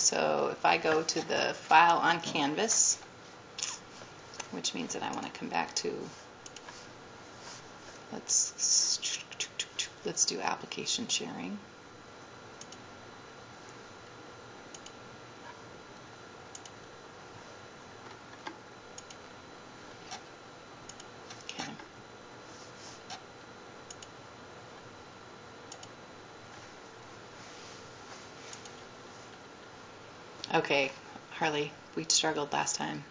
So if I go to the file on Canvas, which means that I want to come back to, let's do application sharing. Okay. Okay, Harley, we struggled last time.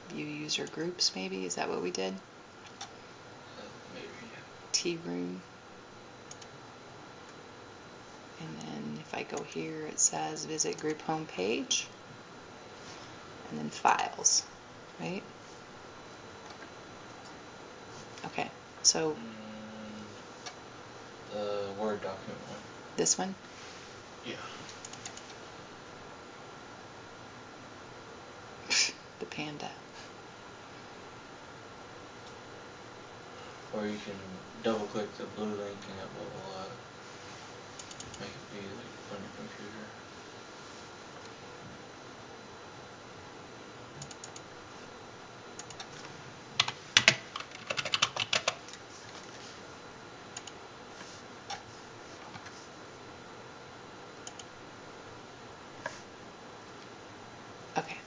View user groups, maybe? Is that what we did? Maybe, yeah. Tea room. And then if I go here, it says visit group home page. And then files, right? Okay, so the Word document one. this one? Yeah. The panda. Or you can double click the blue link and it will make it be like on your computer. Okay.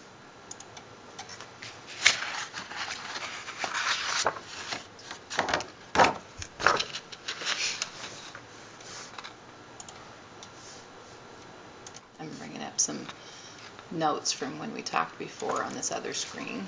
I'm bringing up some notes from when we talked before on this other screen.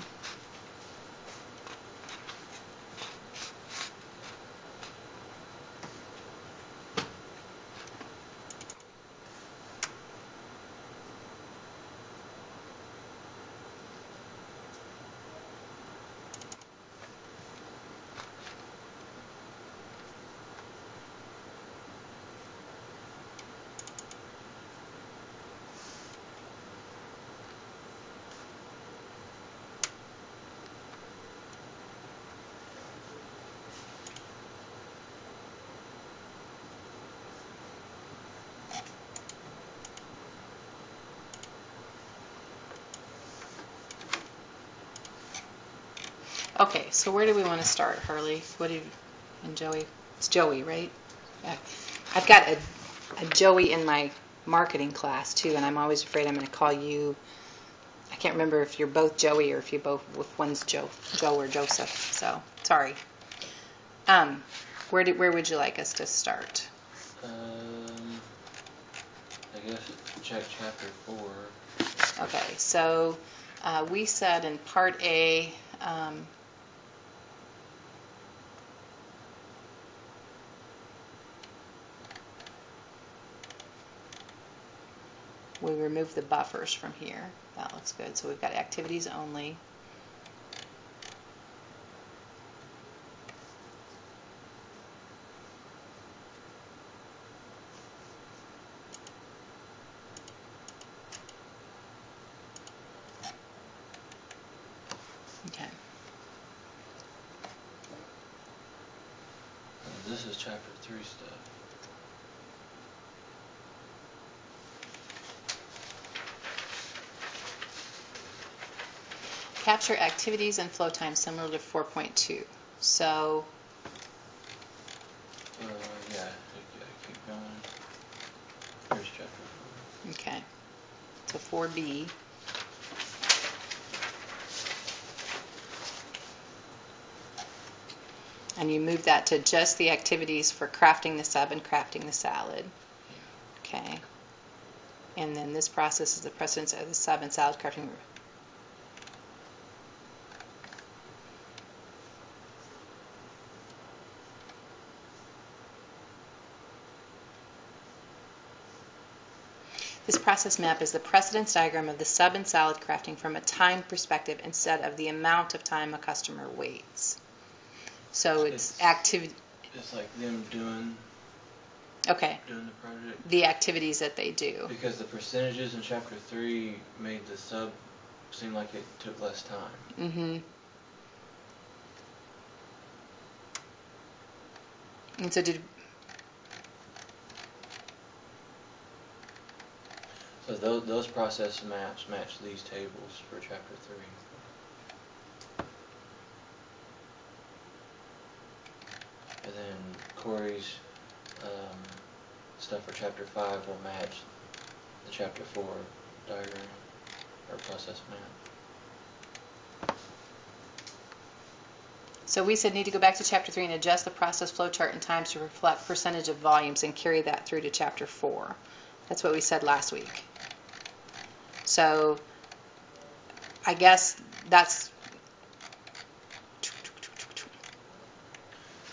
Okay, so where do we want to start, Harley? What do you, and Joey? It's Joey, right? Yeah. I've got a Joey in my marketing class too, and I'm always afraid I'm going to call you. I can't remember if you're both Joey or if one's Joe or Joseph. So sorry. Where would you like us to start? I guess check chapter 4. Okay, so we said in part A. We remove the buffers from here. That looks good. So we've got activities only. Okay. This is chapter 3 stuff. Capture activities and flow time similar to 4.2. So, yeah, keep going. Here's chapter 4. okay. So 4B. And you move that to just the activities for crafting the sub and crafting the salad. Okay. And then this process is the precedence of the sub and salad crafting. This process map is the precedence diagram of the sub and salad crafting from a time perspective instead of the amount of time a customer waits. So it's activity. It's like them doing Okay. Doing the project. The activities that they do. Because the percentages in chapter 3 made the sub seem like it took less time. Mm-hmm. And so So those process maps match these tables for chapter 3. And then Corey's stuff for chapter 5 will match the chapter 4 diagram or process map. So we said need to go back to chapter 3 and adjust the process flow chart and times to reflect percentage of volumes and carry that through to chapter 4. That's what we said last week. So I guess that's...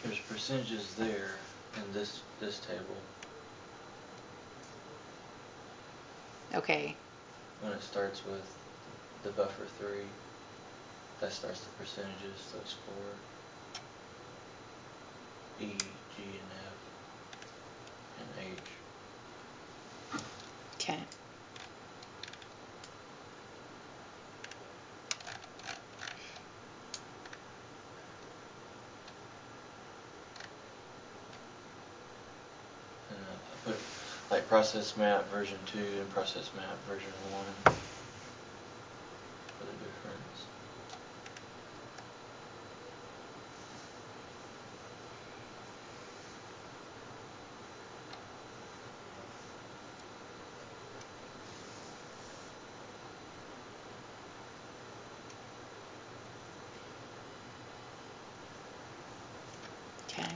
There's percentages there in this table. Okay. When it starts with the buffer 3, that starts the percentages, so it's 4. E, G, and F, and H. Okay. And I put like process map version 2 and process map version 1 for the difference. Okay.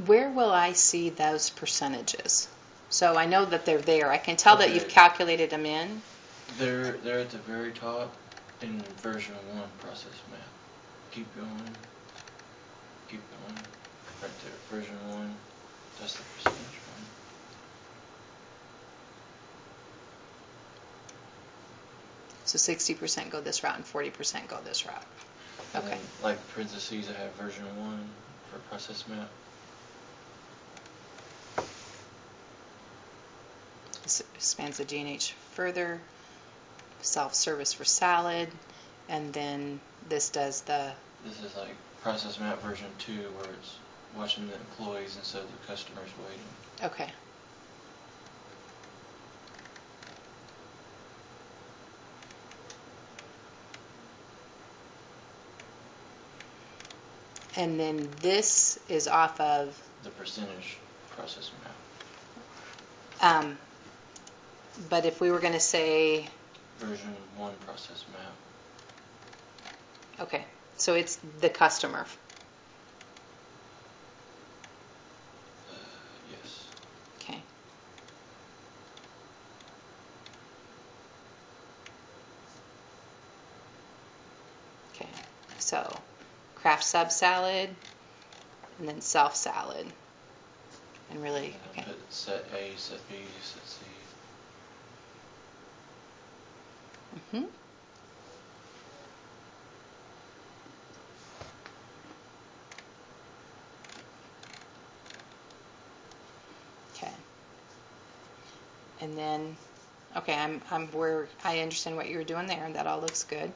Where will I see those percentages? So I know that they're there. I can tell that you've calculated them in. They're at the very top in version 1 process map. Keep going. Keep going. Right there, version 1. That's the percentage one. So 60% go this route and 40% go this route. And Okay. then, like parentheses, I have version 1 for process map. This expands the G&H further. Self-service for salad. And then this does the... This is like process map version 2 where it's watching the employees instead of the customers waiting. Okay. And then this is off of... The percentage process map. But if we were going to say... Version 1 process map. Okay, so it's the customer. Yes. Okay. Okay, so craft sub salad and then self salad. And really, okay. Put set A, set B, set C. Mm-hmm. Okay. And then, okay, I'm where I understand what you're doing there, and that all looks good.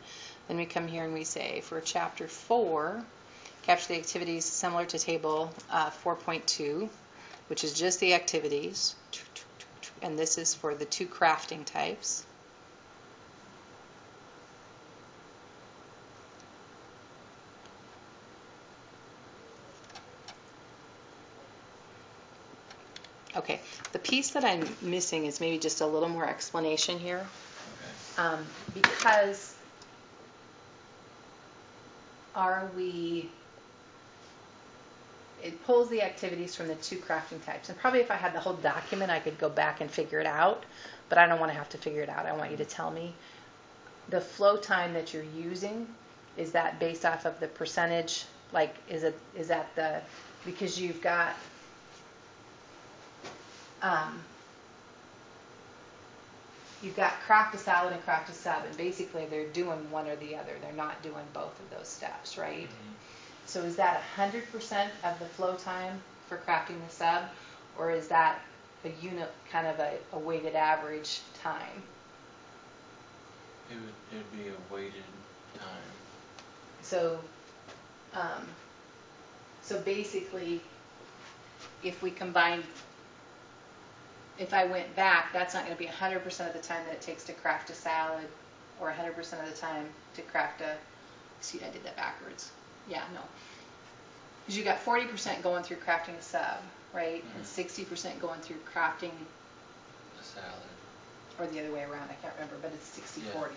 Then we come here and we say for chapter 4, capture the activities similar to table 4.2, which is just the activities, and this is for the 2 crafting types. Okay, the piece that I'm missing is maybe just a little more explanation here. Okay. Because it pulls the activities from the 2 crafting types. And probably if I had the whole document, I could go back and figure it out. But I don't want to have to figure it out. I want you to tell me the flow time that you're using. Is that based off of the percentage? Like, is that the, because you've got, you've got craft a salad and craft a sub, and basically they're doing one or the other. They're not doing both of those steps, right? Mm-hmm. So is that 100% of the flow time for crafting the sub, or is that a unit, kind of a weighted average time? It would be a weighted time. So, so basically, if we combined, if I went back, that's not going to be 100% of the time that it takes to craft a salad, or 100% of the time to craft a, see, I did that backwards. Yeah, no. Because you got 40% going through crafting a sub, right? And 60% going through crafting A salad. or the other way around, I can't remember, but it's 60-40. Yeah.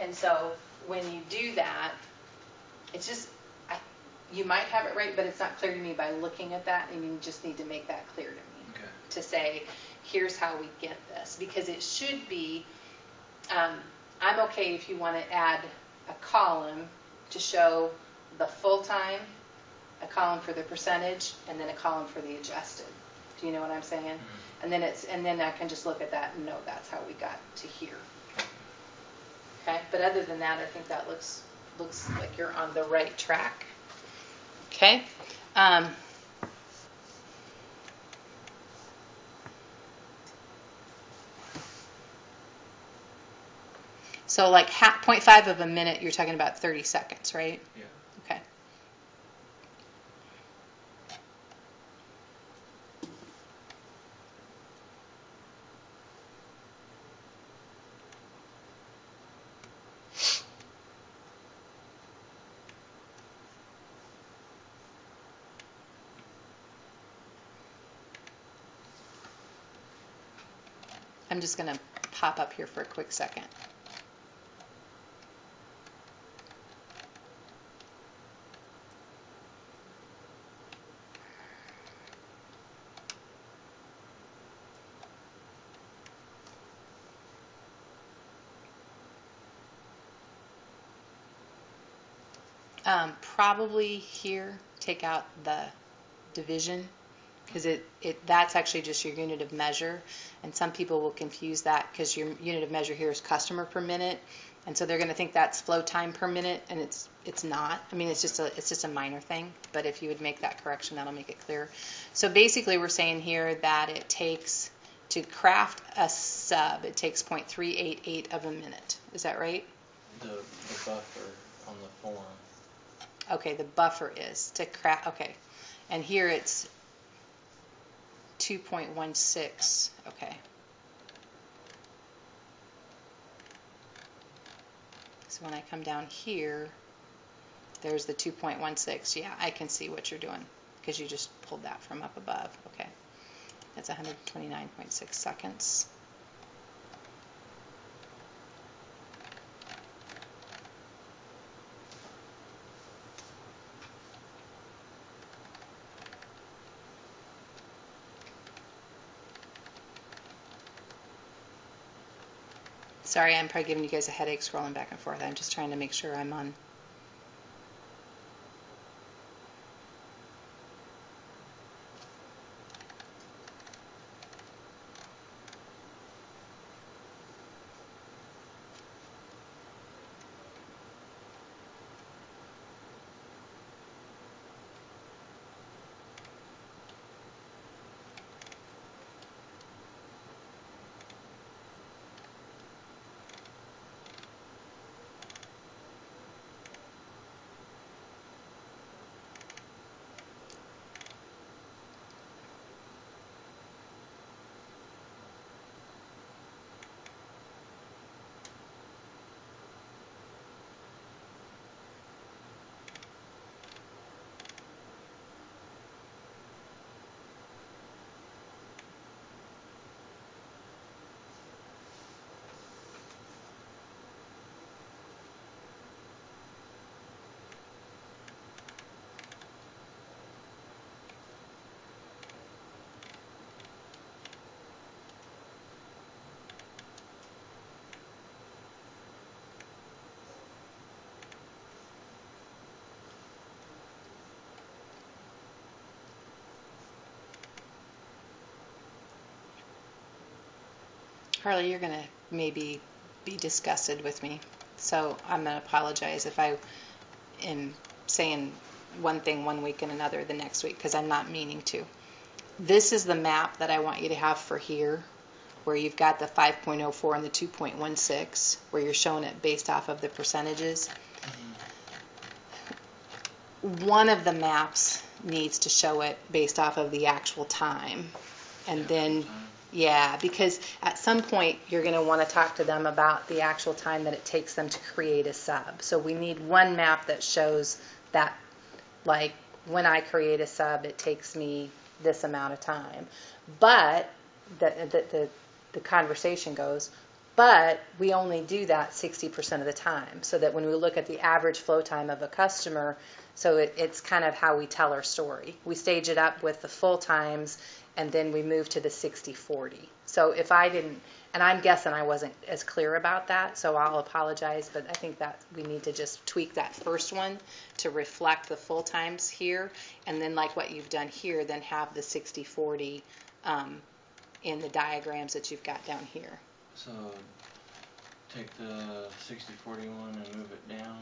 And so when you do that, it's just, you might have it right, but it's not clear to me by looking at that, and you just need to make that clear to me. Okay. To say, here's how we get this. Because it should be, I'm okay if you want to add a column to show the full-time, a column for the percentage, and then a column for the adjusted. Do you know what I'm saying? Mm-hmm. And then I can just look at that and know that's how we got to here. Okay, but other than that, I think that looks like you're on the right track. Okay. So like 0.5 of a minute, you're talking about 30 seconds, right? Yeah. Okay. I'm just going to pop up here for a quick second. Probably here, take out the division, because that's actually just your unit of measure, and some people will confuse that because your unit of measure here is customer per minute, and so they're going to think that's flow time per minute, and it's not. I mean, it's just a minor thing, but if you would make that correction, that'll make it clear. So basically, we're saying here that it takes, to craft a sub, it takes 0.388 of a minute. Is that right? The buffer on the form. Okay, the buffer is to craft. Okay, and here it's 2.16. Okay. So when I come down here, there's the 2.16. Yeah, I can see what you're doing because you just pulled that from up above. Okay, that's 129.6 seconds. Sorry, I'm probably giving you guys a headache scrolling back and forth. I'm just trying to make sure I'm on. Harley, you're going to maybe be disgusted with me, so I'm going to apologize if I am saying one thing one week and another the next week, because I'm not meaning to. This is the map that I want you to have for here, where you've got the 5.04 and the 2.16, where you're showing it based off of the percentages. one of the maps needs to show it based off of the actual time. And then, yeah, because at some point you're going to want to talk to them about the actual time that it takes them to create a sub. So we need one map that shows that, like, when I create a sub, it takes me this amount of time. But the conversation goes, but we only do that 60% of the time, so that when we look at the average flow time of a customer, so it's kind of how we tell our story. We stage it up with the full times, and then we move to the 60-40. So if I didn't, and I'm guessing I wasn't as clear about that, so I'll apologize, but I think that we need to just tweak that first one to reflect the full times here, and then like what you've done here, then have the 60-40 in the diagrams that you've got down here. So take the 60-40 one and move it down.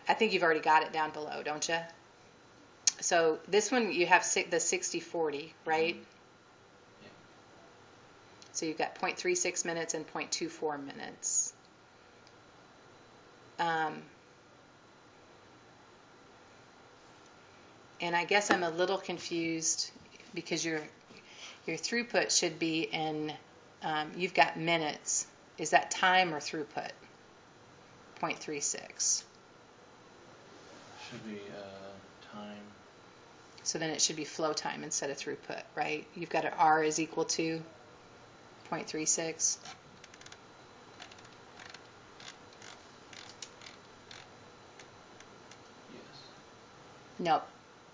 I think you've already got it down below, don't you? So this one you have the 60-40, right? Yeah. So you've got 0.36 minutes and 0.24 minutes. And I guess I'm a little confused because your throughput should be in, you've got minutes. Is that time or throughput? 0.36. Should be time. So then it should be flow time instead of throughput, right? You've got an R is equal to 0.36. Yes. Nope.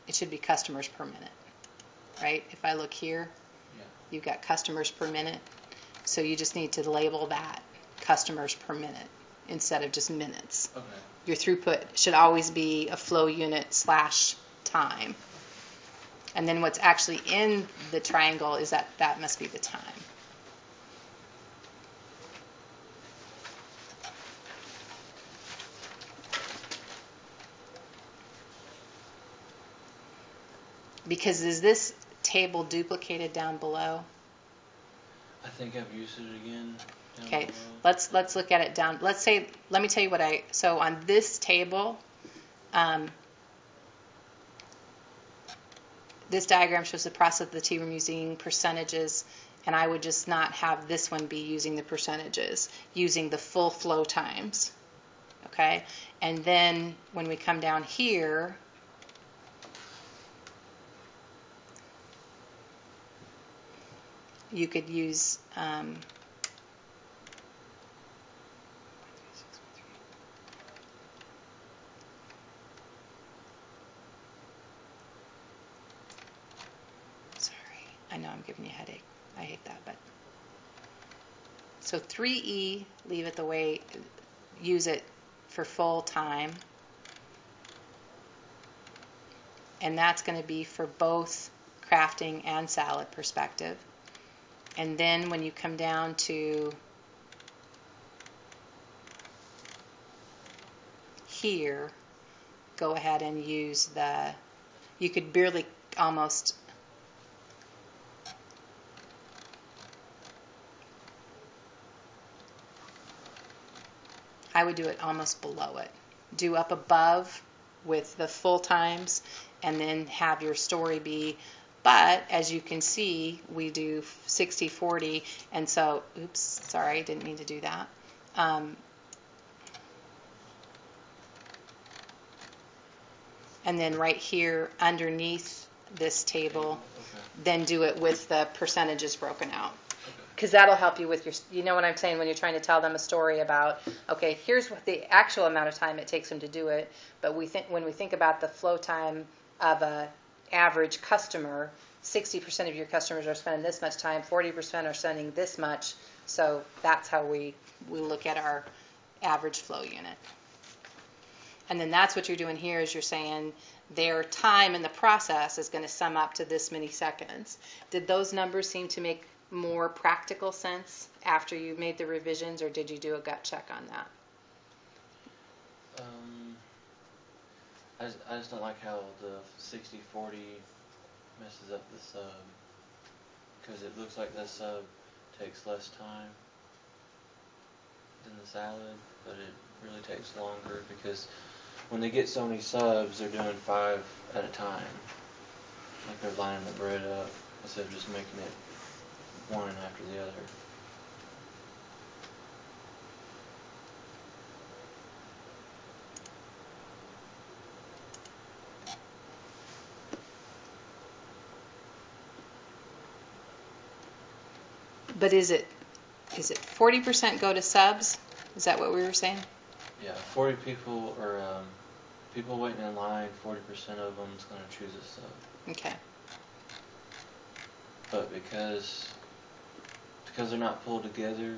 It should be customers per minute, right? If I look here, Yeah. you've got customers per minute. So you just need to label that customers per minute instead of just minutes. Okay. Your throughput should always be a flow unit / time. And then what's actually in the triangle is that must be the time. Because is this table duplicated down below? I think I've used it again. Down Okay, below. let's look at it down. Let me tell you what so on this table, this diagram shows the process of the tea room using percentages, and I would just not have this one be using the percentages, using the full flow times. Okay, and then when we come down here, you could use sorry, I know I'm giving you a headache. I hate that, but so 3E, leave it the way, use it for full time, and that's going to be for both crafting and salad perspective. And then when you come down to here, go ahead and use you could barely almost, I would do it almost below it. Do up above with the full times, and then have your story be, but as you can see, we do 60-40, and so, oops, sorry, didn't mean to do that. And then right here underneath this table, Okay. then do it with the percentages broken out. Okay. Because that'll help you with you know what I'm saying, when you're trying to tell them a story about, okay, here's what the actual amount of time it takes them to do it, but when we think about the flow time of a average customer, 60% of your customers are spending this much time, 40% are spending this much, so that's how we look at our average flow unit. And then that's what you're doing here, is you're saying their time in the process is going to sum up to this many seconds. Did those numbers seem to make more practical sense after you made the revisions, or did you do a gut check on that? I just don't like how the 60-40 messes up the sub, because it looks like the sub takes less time than the salad, but it really takes longer because when they get so many subs, they're doing 5 at a time. Like they're lining the bread up instead of just making it one after the other. But is it 40% go to subs? Is that what we were saying? Yeah, 40 people or people waiting in line. 40% of them is going to choose a sub. Okay. But because they're not pulled together,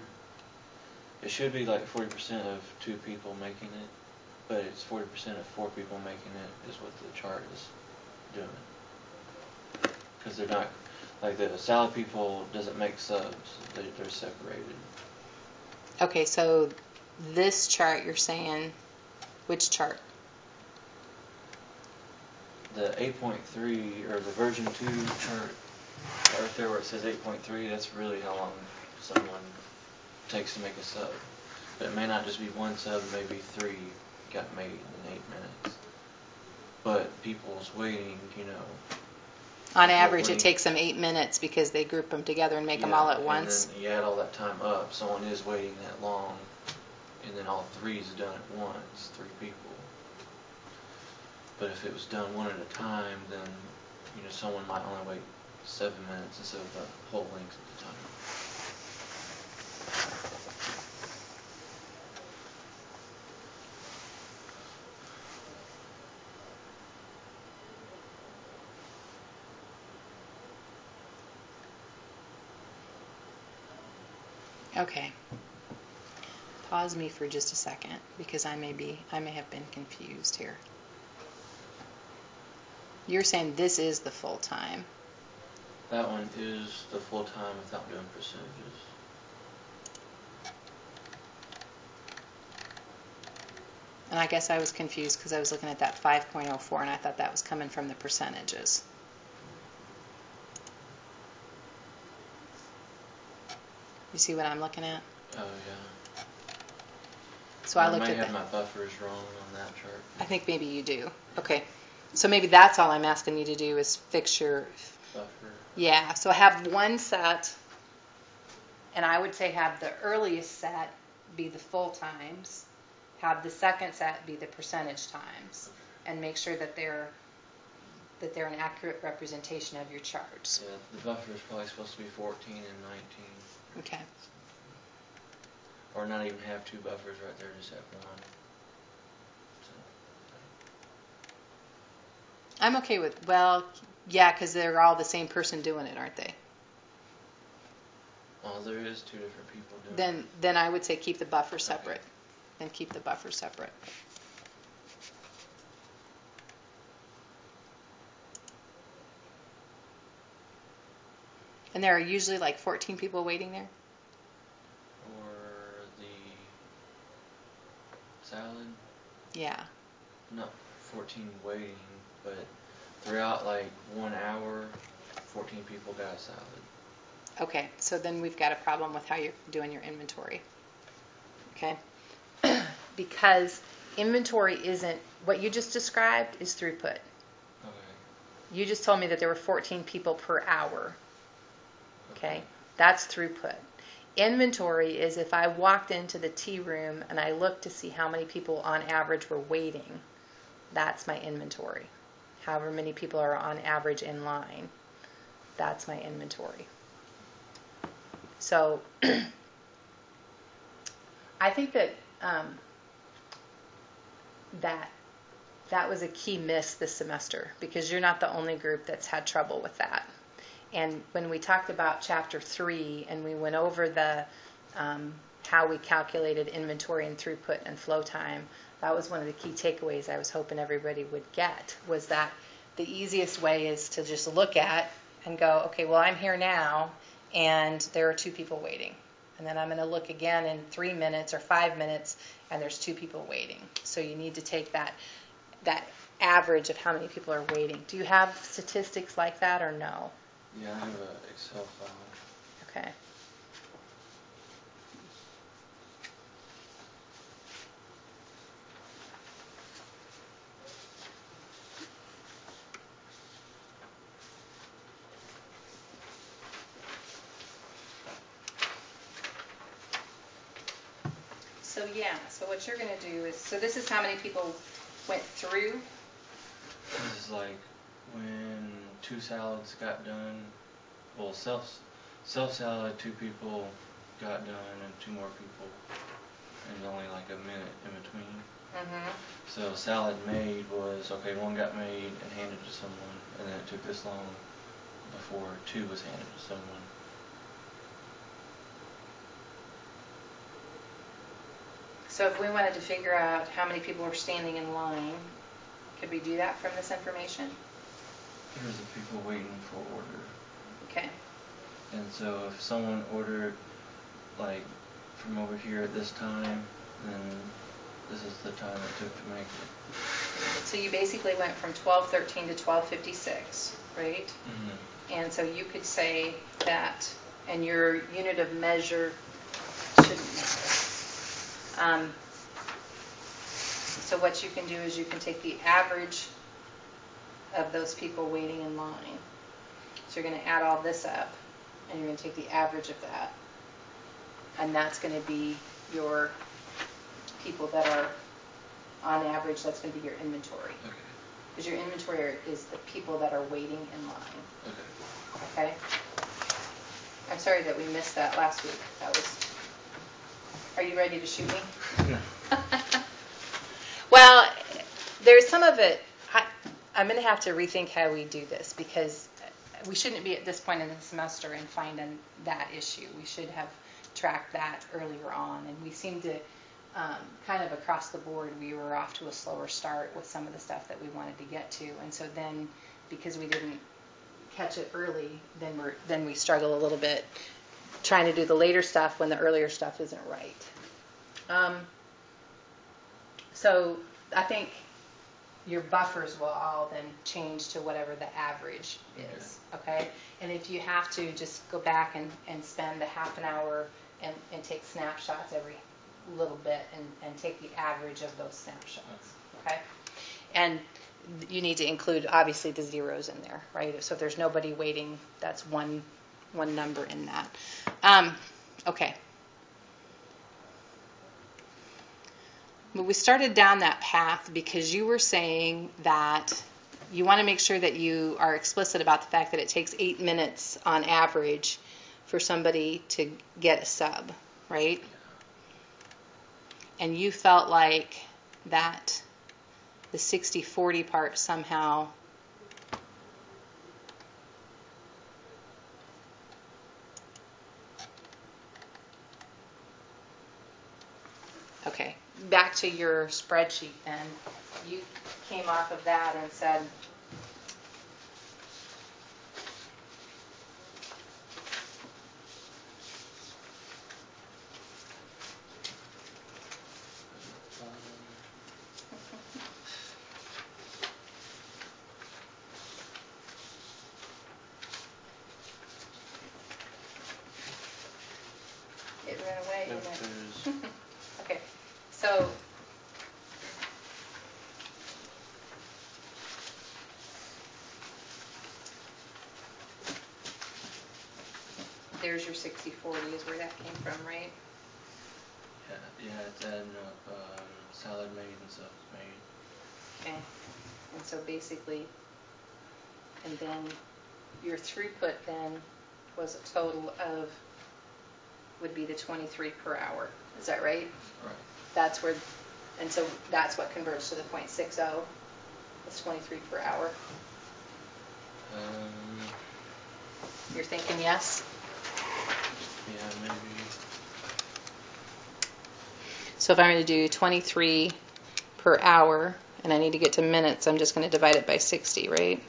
it should be like 40% of 2 people making it, but it's 40% of 4 people making it is what the chart is doing. Because they're not, like the salad people doesn't make subs, they're separated. Okay, so this chart you're saying, which chart? The 8.3 or the version 2 chart, right there where it says 8.3, that's really how long someone takes to make a sub. But it may not just be 1 sub, maybe 3 got made in 8 minutes. But people's waiting, On average, it takes them 8 minutes because they group them together and make them all at once. And then you add all that time up, someone is waiting that long, and then all 3 is done at once, 3 people. But if it was done one at a time, then someone might only wait 7 minutes instead of the whole length of the time. Okay. Pause me for just a second because I may have been confused here. You're saying this is the full time. That one is the full time without doing percentages. And I guess I was confused because I was looking at that 5.04 and I thought that was coming from the percentages. You see what I'm looking at? Oh, yeah. So I looked might at have that. my buffers wrong on that chart. I think maybe you do. Okay. So maybe that's all I'm asking you to do is fix your... Buffer. Yeah. So have one set, and I would say have the earliest set be the full times, have the second set be the percentage times, and make sure that they're an accurate representation of your charts. Yeah, the buffer is probably supposed to be 14 and 19. Okay. Or not even have 2 buffers right there, just have 1. I'm okay with, well, yeah, because they're all the same person doing it, aren't they? Well, there is 2 different people doing it. Then I would say keep the buffer separate. Then keep the buffer separate. And there are usually like 14 people waiting there? For the salad? Yeah. Not 14 waiting, but throughout like 1 hour, 14 people got a salad. Okay, so then we've got a problem with how you're doing your inventory. Okay? Because inventory isn't, what you just described is throughput. Okay. You just told me that there were 14 people per hour. Okay? That's throughput. Inventory is if I walked into the tea room and I looked to see how many people on average were waiting, that's my inventory. However many people are on average in line, that's my inventory. So I think that that was a key miss this semester because you're not the only group that's had trouble with that. And when we talked about chapter 3 and we went over the how we calculated inventory and throughput and flow time, that was one of the key takeaways I was hoping everybody would get, was that the easiest way is to just look at and go, okay, well, I'm here now and there are 2 people waiting. And then I'm going to look again in 3 minutes or 5 minutes and there's 2 people waiting. So you need to take that average of how many people are waiting. Do you have statistics like that or no? Yeah, I have an Excel file. Okay. So yeah, so what you're gonna do is, so this is how many people went through? This is like when 2 salads got done. Well, self salad, 2 people got done, and 2 more people, and only like a minute in between. Mm-hmm. So salad made was, okay, 1 got made and handed to someone, and then it took this long before 2 was handed to someone. So if we wanted to figure out how many people were standing in line, could we do that from this information? Here's the people waiting for order. Okay. And so if someone ordered, like, from over here at this time, then this is the time it took to make it. So you basically went from 12:13 to 12:56, right? Mm-hmm. And so you could say that, and your unit of measure shouldn't matter. So what you can do is you can take the average of those people waiting in line. So you're going to add all this up, and you're going to take the average of that. And that's going to be your people that are, on average, that's going to be your inventory. Okay. Because your inventory is the people that are waiting in line. Okay. Okay? I'm sorry that we missed that last week. That was... Are you ready to shoot me? No. Well, there's some of it... I'm going to have to rethink how we do this, because we shouldn't be at this point in the semester and finding that issue. We should have tracked that earlier on, and we seem to kind of across the board, we were off to a slower start with some of the stuff that we wanted to get to, and so then because we didn't catch it early, then we struggle a little bit trying to do the later stuff when the earlier stuff isn't right. So I think your buffers will all then change to whatever the average is, okay? And if you have to, just go back and spend a half an hour and take snapshots every little bit and take the average of those snapshots, okay? And you need to include, obviously, the zeros in there, right? So if there's nobody waiting, that's one number in that. Okay. But we started down that path because you were saying that you want to make sure that you are explicit about the fact that it takes 8 minutes on average for somebody to get a sub, right? And you felt like that the 60-40 part somehow okay. Back to your spreadsheet then. You came off of that and said, it ran away, didn't it? Okay, so there's your 60-40 is where that came from, right? Yeah, it's adding up salad made and stuff made. Okay, and so basically, and then your throughput then was a total of, would be the 23 per hour. Is that right? Right. That's where, and so that's what converts to the 0.60. It's 23 per hour. You're thinking yes? Yeah, maybe. So if I'm going to do 23 per hour, and I need to get to minutes, I'm just going to divide it by 60, right?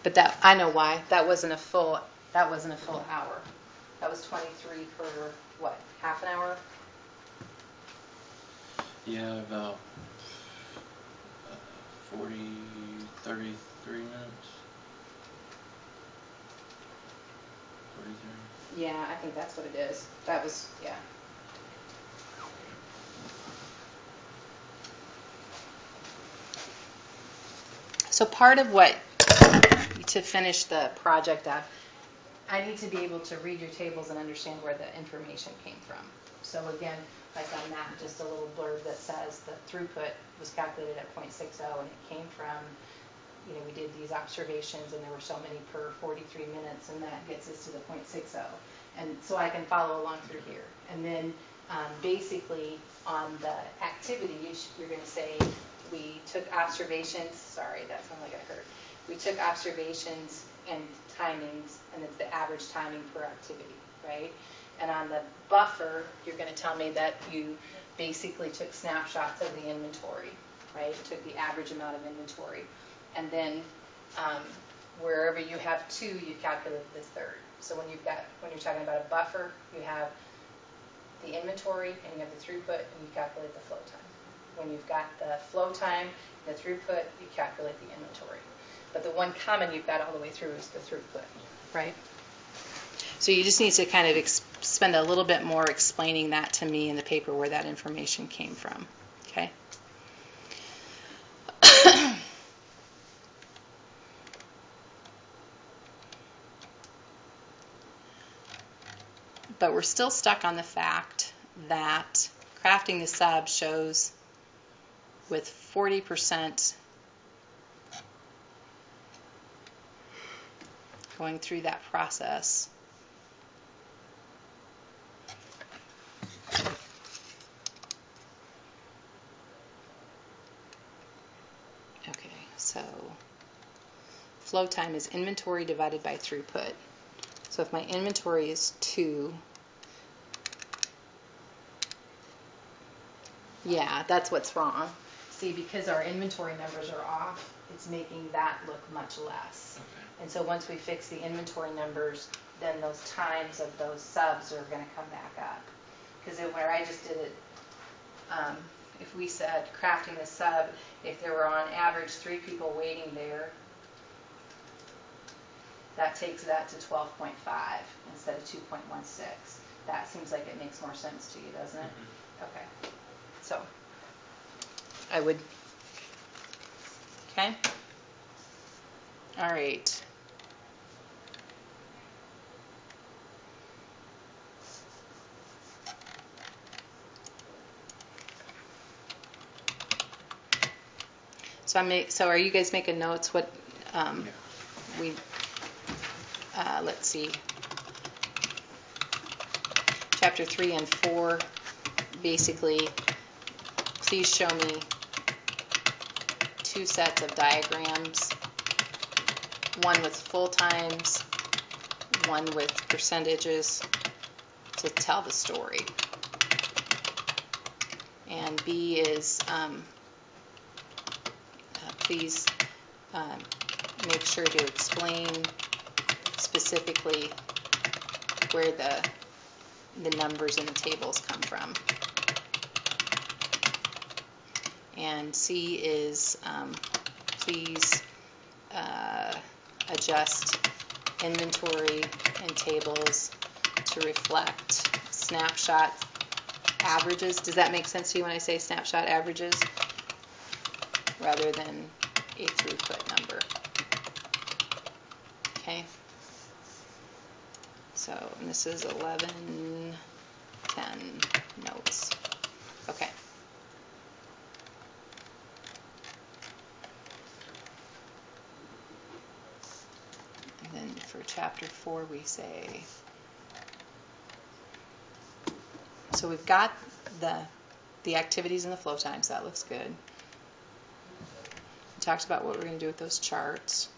But that, I know why. That wasn't a full hour. That was 23 per, what, half an hour? Yeah, about 33 minutes. 43. Yeah, I think that's what it is. That was, yeah. So part of what, to finish the project up, I need to be able to read your tables and understand where the information came from. So again, like on that, just a little blurb that says the throughput was calculated at 0.60 and it came from, we did these observations and there were so many per 43 minutes and that gets us to the 0.60. And so I can follow along through here. And then basically on the activity, you're going to say we took observations, sorry, that sounded like I heard. We took observations and timings, and it's the average timing per activity, right? And on the buffer, you're going to tell me that you basically took snapshots of the inventory, right? Took the average amount of inventory. And then wherever you have 2, you calculate the third. So when you're talking about a buffer, you have the inventory and you have the throughput and you calculate the flow time. When you've got the flow time, the throughput, you calculate the inventory. But the one common you've got all the way through is the throughput, right? So you just need to kind of spend a little bit more explaining that to me in the paper where that information came from, okay? But we're still stuck on the fact that crafting the sub shows with 40% going through that process. Okay, so flow time is inventory divided by throughput. So if my inventory is 2, yeah, that's what's wrong. See, because our inventory numbers are off, it's making that look much less. Okay. And so once we fix the inventory numbers, then those times of those subs are going to come back up. Because where I just did it, if we said crafting the sub, if there were on average 3 people waiting there, that takes that to 12.5 instead of 2.16. That seems like it makes more sense to you, doesn't it? Mm-hmm. Okay. So I would, okay? All right. So are you guys making notes? What we let's see. Chapter 3 and 4, basically, please show me 2 sets of diagrams, one with full times, one with percentages to tell the story. And B is please make sure to explain specifically where the numbers in the tables come from. And C is please adjust inventory and tables to reflect snapshot averages. Does that make sense to you when I say snapshot averages rather than a throughput number? Okay. So, and this is 11:10 notes. Okay. And then for chapter 4 we say, so we've got the activities and the flow times. That looks good. We talked about what we're going to do with those charts.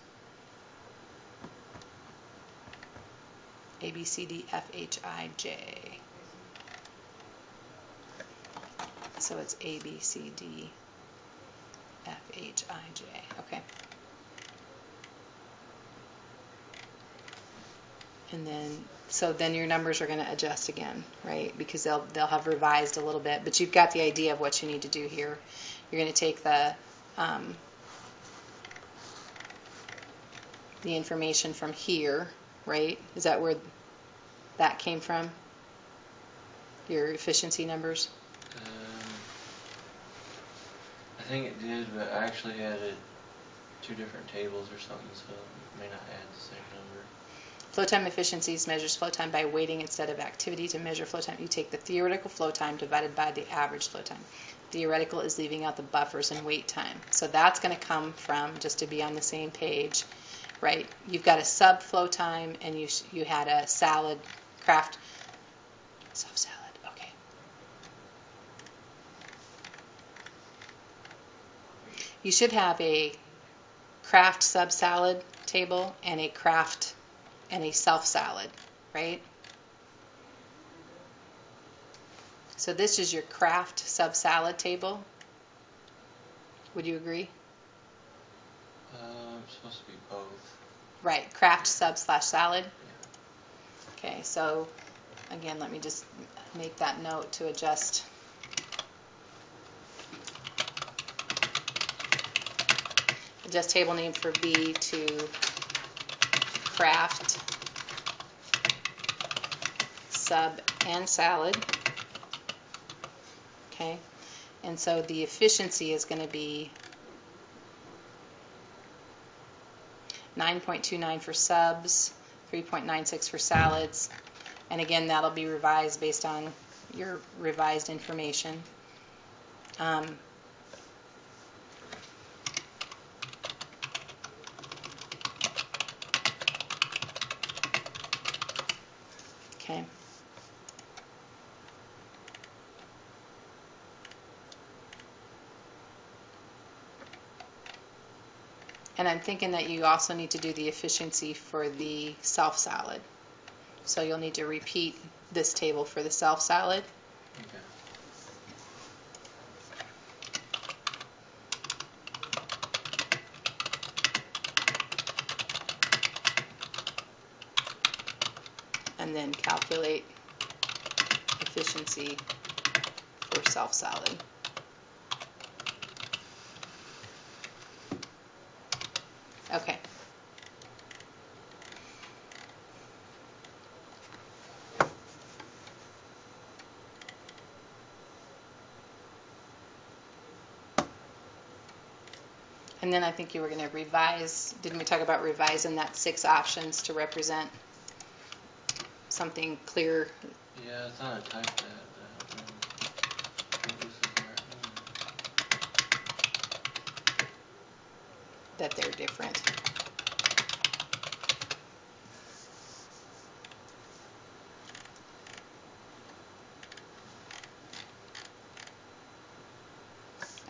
A, B, C, D, F, H, I, J. So it's A, B, C, D, F, H, I, J. Okay. And then, so then your numbers are going to adjust again, right? Because they'll have revised a little bit, but you've got the idea of what you need to do here. You're going to take the information from here, right? Is that where that came from? Your efficiency numbers? I think it did, but I actually had it two different tables or something, so it may not add the same number. Flow time efficiencies measures flow time by weighting instead of activity. To measure flow time, you take the theoretical flow time divided by the average flow time. Theoretical is leaving out the buffers and wait time. So that's going to come from, just to be on the same page, right? You've got a sub flow time, and you had a salad, craft, sub salad, okay. You should have a craft sub salad table and a craft and a self salad, right? So this is your craft sub salad table. Would you agree? It's supposed to be both. Right, craft sub slash salad. Yeah. Okay, so again, let me just make that note to adjust. Adjust table name for B to craft sub and salad. Okay, and so the efficiency is going to be 9.29 for subs, 3.96 for salads, and again that'll be revised based on your revised information. Okay. And I'm thinking that you also need to do the efficiency for the self salad. So you'll need to repeat this table for the self salad. Okay. And then calculate efficiency for self salad. Okay. And then I think you were going to revise, didn't we talk about revising that 6 options to represent something clear? Yeah, I thought I typed that, but I don't know if this is the right one. That they're different.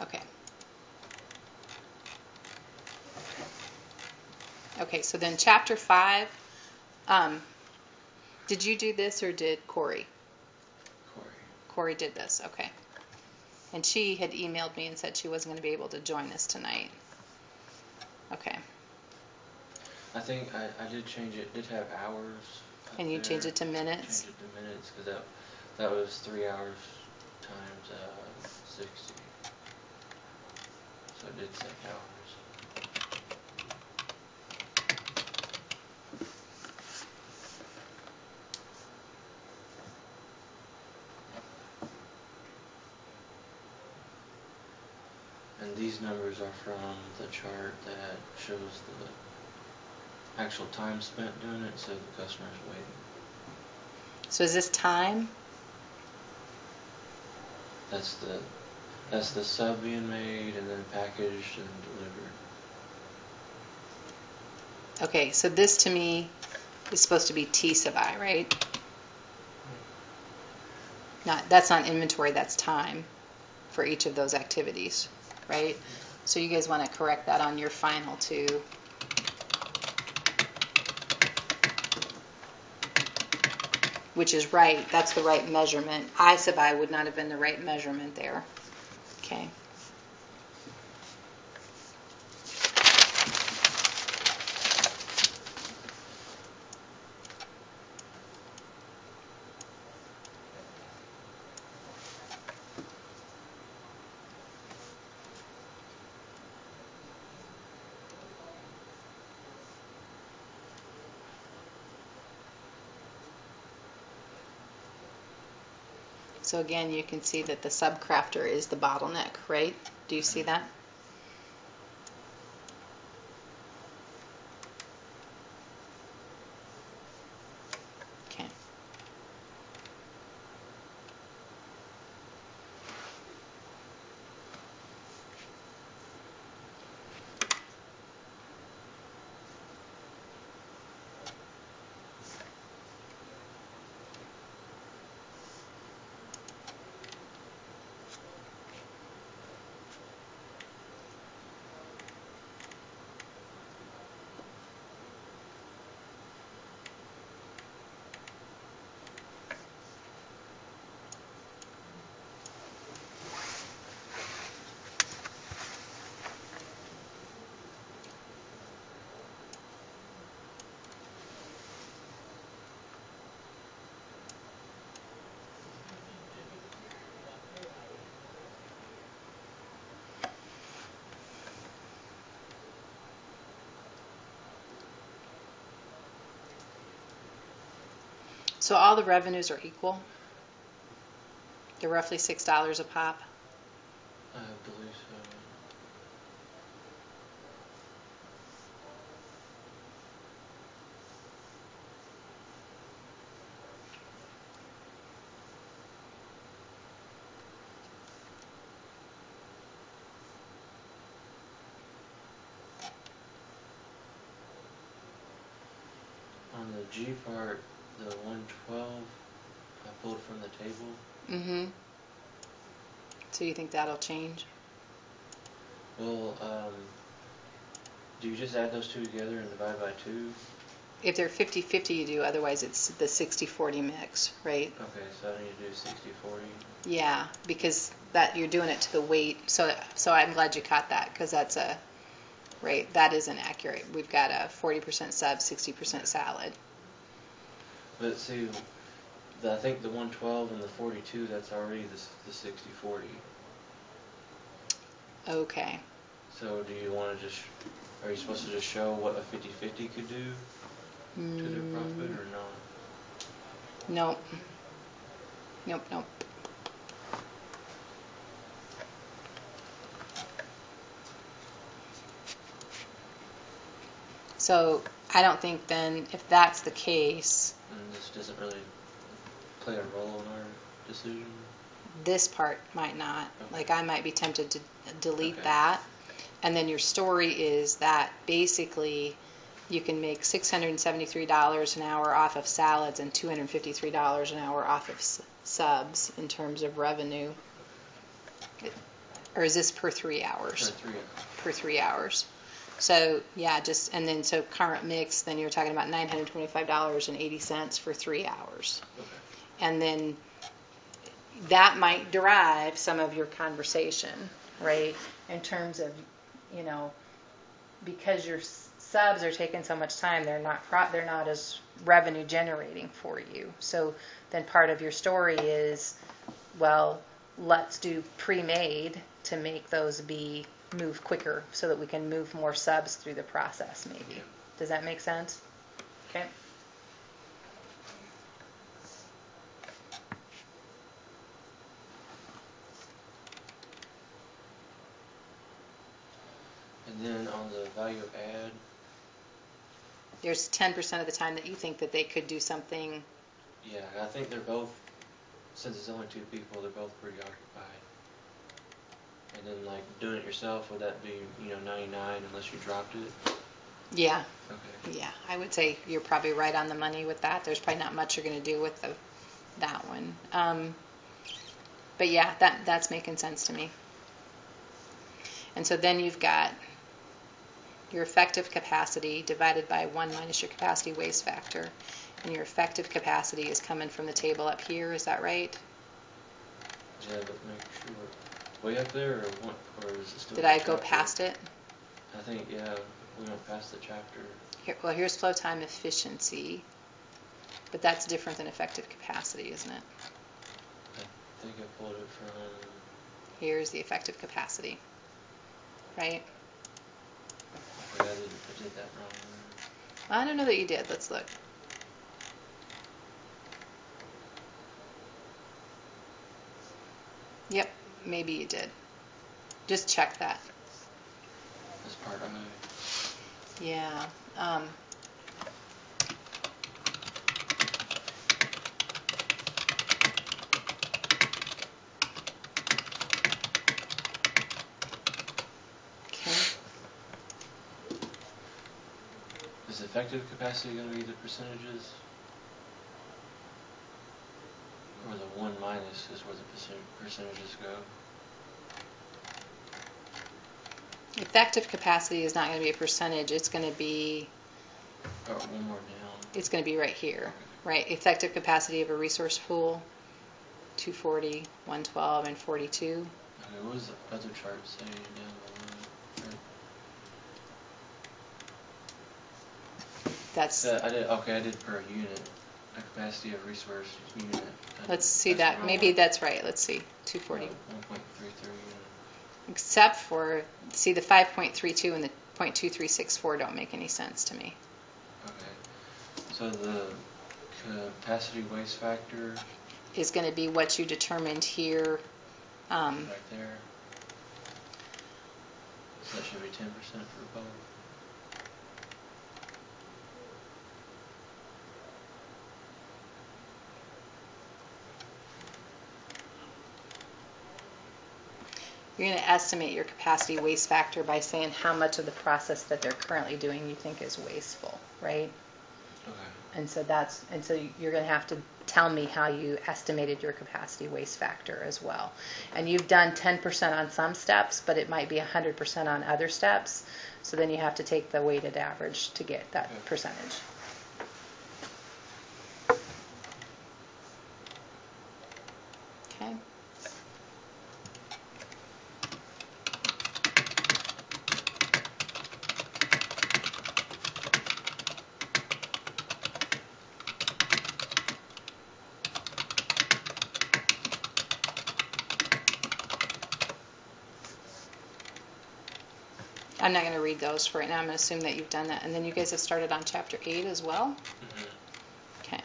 Okay. Okay, so then chapter 5, did you do this or did Corey? Corey did this, okay. And she had emailed me and said she wasn't going to be able to join us tonight. Okay. I think I did change it. Did have hours. And you changed it to minutes? Changed it to minutes because that was 3 hours times 60. So it did say hours. And these numbers are from the chart that shows the actual time spent doing it, so the customer's waiting. So is this time? That's the sub being made and then packaged and delivered. Okay, so this to me is supposed to be T sub I, right? That's not inventory, that's time for each of those activities, right? So you guys want to correct that on your final too. Which is right, that's the right measurement. I sub I would not have been the right measurement there. Okay. So again, you can see that the subcrafter is the bottleneck, right? Do you see that? So all the revenues are equal? They're roughly $6 a pop? I believe so. On the G part, the 112, I pulled from the table. Mm-hmm. So you think that'll change? Well, do you just add those two together and divide by 2? If they're 50-50, you do. Otherwise, it's the 60-40 mix, right? Okay, so I need to do 60-40. Yeah, because that you're doing it to the weight. So I'm glad you caught that, because that's a right. That isn't accurate. We've got a 40% sub, 60% salad. But see, I think the 112 and the 42, that's already the 60-40. Okay. So do you want to just, are you supposed to just show what a 50-50 could do to their profit or not? Nope. Nope. So I don't think then, if that's the case, And this doesn't really play a role in our decision? this part might not. Okay. Like I might be tempted to delete Okay. that. And then your story is that basically you can make $673 an hour off of salads and $253 an hour off of subs in terms of revenue. Or is this per 3 hours? For 3 hours. Per 3 hours. So yeah, and then so current mix, then you're talking about $925.80 for 3 hours. Okay. And then that might derive some of your conversation, right? In terms of, because your subs are taking so much time, they're not as revenue generating for you. So then part of your story is, well, let's do pre-made to make those move quicker so that we can move more subs through the process, maybe. Yeah. Does that make sense? Okay. And then on the value add, There's 10% of the time that you think that they could do something. yeah, I think they're both, since it's only 2 people, they're both pretty occupied. And then like doing it yourself, would that be, 99 unless you dropped it? Yeah. Okay. Yeah, I would say you're probably right on the money with that. There's probably not much you're going to do with that one. But yeah, that's making sense to me. And so then you've got your effective capacity divided by 1 minus your capacity waste factor. And your effective capacity is coming from the table up here, is that right? Yeah, but make sure. Way up there, or is it still? Did I go past it? I think, yeah, we went past the chapter. Here's flow time efficiency, but that's different than effective capacity, isn't it? I think I pulled it from. Here's the effective capacity, right? I did that wrong. I don't know that you did. Let's look. Yep, maybe you did. Just check that. This part I. Yeah. Okay. Is effective capacity going to be the percentages? Or the 1 minus is where the percentages go? Effective capacity is not going to be a percentage. It's going to be. Or 1 more down. It's going to be right here, right? Effective capacity of a resource pool, 240, 112, and 42. Okay, what does the other chart say down below? That's. I did per unit. A capacity of resource unit. Let's see That's that. wrong. Maybe that's right. Let's see. 240. 1.33 unit. Except for, see, the 5.32 and the 0.2364 don't make any sense to me. Okay. So the Capacity waste factor is going to be what you determined here. right there. So that should be 10% for both. You're going to estimate your capacity waste factor by saying how much of the process that they're currently doing you think is wasteful, right? Okay. And so you're going to have to tell me how you estimated your capacity waste factor as well. And you've done 10% on some steps, but it might be 100% on other steps. So then you have to take the weighted average to get that percentage. Okay. I'm not going to read those for right now. I'm going to assume that you've done that. And then you guys have started on chapter 8 as well? Mm-hmm. Okay.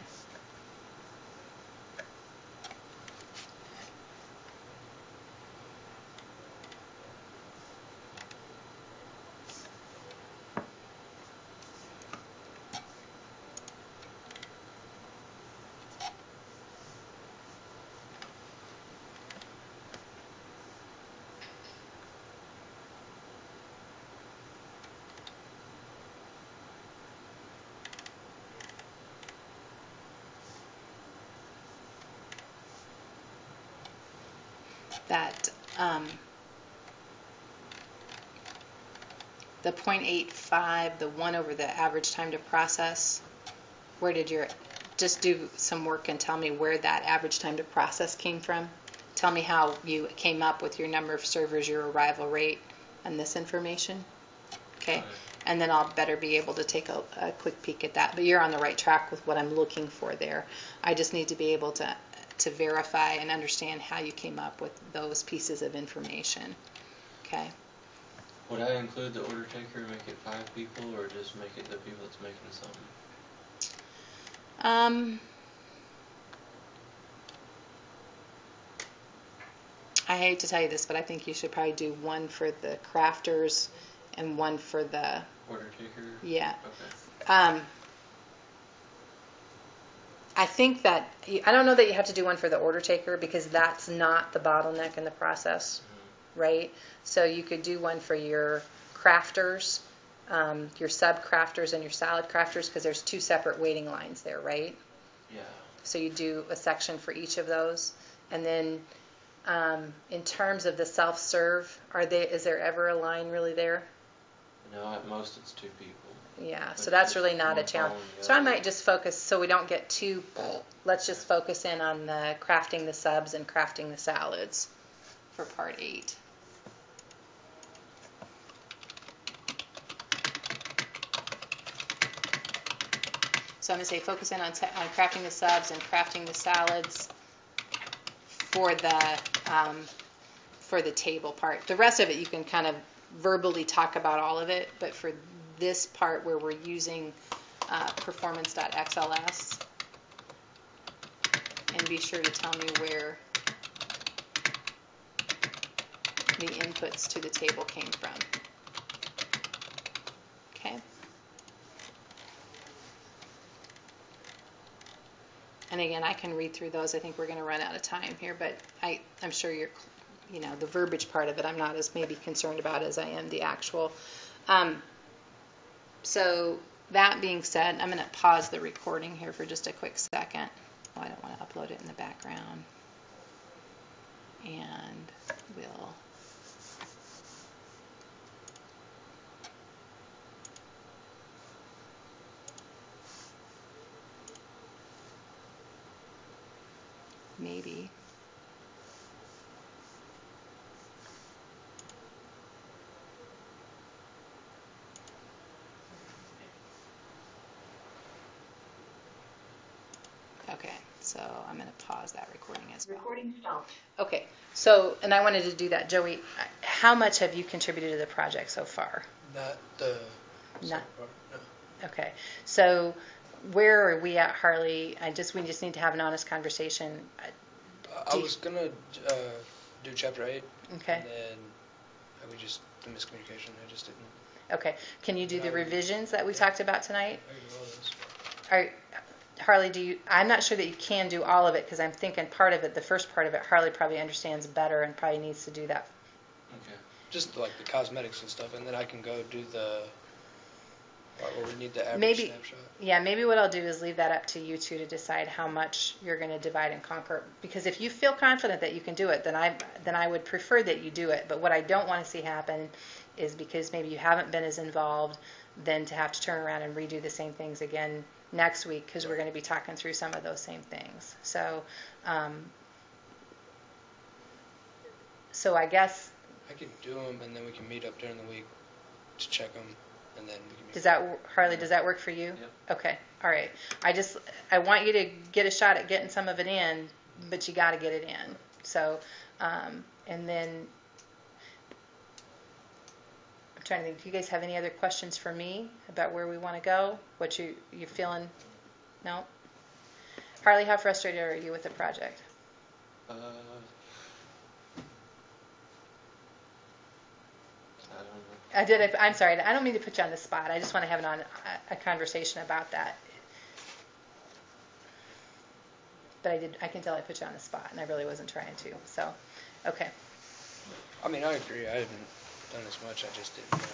That the 0.85, the 1 over the average time to process, where did your, just do some work and tell me where that average time to process came from. Tell me how you came up with your number of servers, your arrival rate, and this information. Okay? And then I'll better be able to take a quick peek at that. But you're on the right track with what I'm looking for there. I just need to be able to verify and understand how you came up with those pieces of information. Okay? Would I include the order taker and make it 5 people, or just make it the people that's making something? I hate to tell you this, but I think you should probably do 1 for the crafters and 1 for the order taker? Yeah. Okay. I think that, I don't know that you have to do 1 for the order taker because that's not the bottleneck in the process, right? So you could do 1 for your crafters, your sub crafters and your salad crafters because there's 2 separate waiting lines there, right? Yeah. So you do a section for each of those. And then in terms of the self-serve, is there ever a line really there? No, at most it's 2 people. Yeah, so that's really not a challenge. So I might just focus, so we don't get too, let's just focus in on the crafting the subs and crafting the salads for part 8. So I'm going to say focus in on crafting the subs and crafting the salads for the table part. The rest of it you can kind of verbally talk about all of it, but for this part where we're using performance.xls, and be sure to tell me where the inputs to the table came from. Okay? And again, I can read through those. I think we're going to run out of time here, but I'm sure you're, the verbiage part of it I'm not as maybe concerned about as I am the actual. So that being said, I'm going to pause the recording here for just a quick second. Oh, I don't want to upload it in the background. And we'll maybe. Okay, so I'm going to pause that recording as well. Recording stopped. Okay, so, and I wanted to do that. Joey, how much have you contributed to the project so far? Not the Not- part, no. Okay, so where are we at, Harley? We just need to have an honest conversation. I was gonna do chapter 8. Okay. And then we just the miscommunication. I just didn't. Okay. Can you do the revisions that we talked about tonight? I can do all those. All right. Harley, I'm not sure that you can do all of it because I'm thinking part of it, the first part of it, Harley probably understands better and probably needs to do that. Okay. Just like the cosmetics and stuff, and then I can go do the part where we need the average Maybe, snapshot. yeah, maybe what I'll do is leave that up to you two to decide how much you're going to divide and conquer. Because if you feel confident that you can do it, then I would prefer that you do it. But what I don't want to see happen is because maybe you haven't been as involved, then to have to turn around and redo the same things again next week because we're going to be talking through some of those same things. So I guess. I can do them, and then we can meet up during the week to check them, and then we can meet. Harley, does that work for you? Yep. Okay. All right. I want you to get a shot at getting some of it in, but you got to get it in. So, and then I'm trying to think. Do you guys have any other questions for me about where we want to go? What you feeling? No. Harley, how frustrated are you with the project? I don't know. I'm sorry. I don't mean to put you on the spot. I just want to have a conversation about that. But I can tell I put you on the spot, and I really wasn't trying to. So, okay. I mean, I agree. I haven't done as much. I just didn't know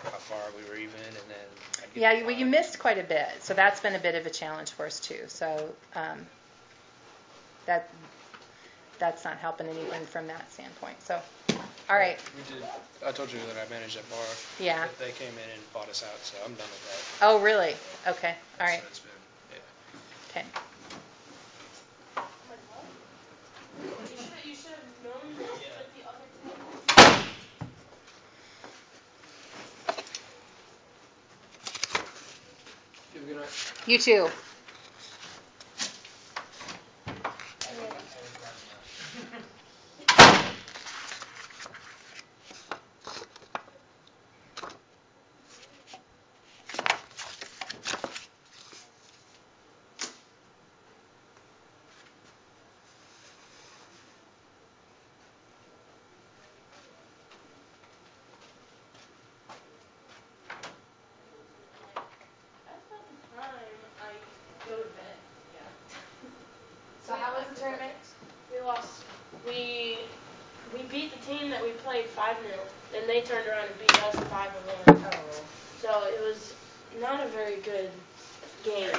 how far we were even, and then. Yeah, well, you missed quite a bit, so that's been a bit of a challenge for us too. So that's not helping anyone from that standpoint. So, all right. We did. I told you that I managed that bar. Yeah. They came in and bought us out, so I'm done with that. Oh, really? Okay. All right. So it's been, yeah. Okay. You should have known this with the other two. You have a good night. You too. So how was the tournament? We lost. We beat the team that we played 5-0, and they turned around and beat us 5-1. Oh. So it was not a very good game at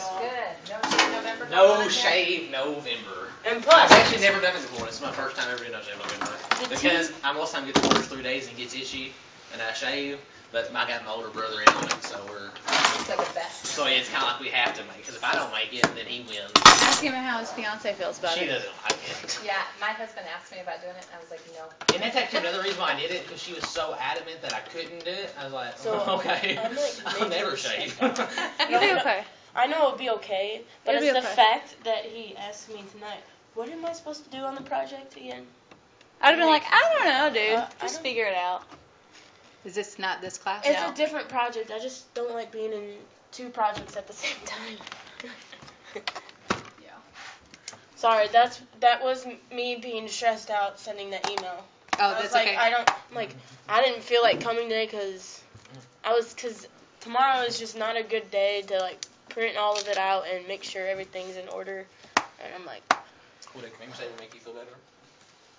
all. Good. No shave November. No shave November. And plus, I've actually never done it before. This is my first time ever doing no shave November. Because I most time get the first 3 days and it gets itchy, and I shave. But I got my older brother into it, so we're. It's like a bet. So it's kind of like we have to make. Because if I don't make it, then he wins. Ask him how his fiance feels about She it. doesn't like it. Yeah, my husband asked me about doing it, and I was like, no. And that's actually another reason why I did it, because she was so adamant that I couldn't do it. I was like, So, okay, I'm like I'll never making shave. You'll be okay. I know it'll be okay, but It'll it's be the okay. fact that he asked me tonight, what am I supposed to do on the project again? I'd have been like, I don't know, dude. I Just don't- figure it out. Is this not this class? It's No. a different project. I just don't like being in 2 projects at the same time. Yeah. Sorry, that was me being stressed out sending that email. Oh, I was that's like, okay. I didn't feel like coming today because tomorrow is just not a good day to like print all of it out and make sure everything's in order. And I'm like, Would a cream shave make you feel better?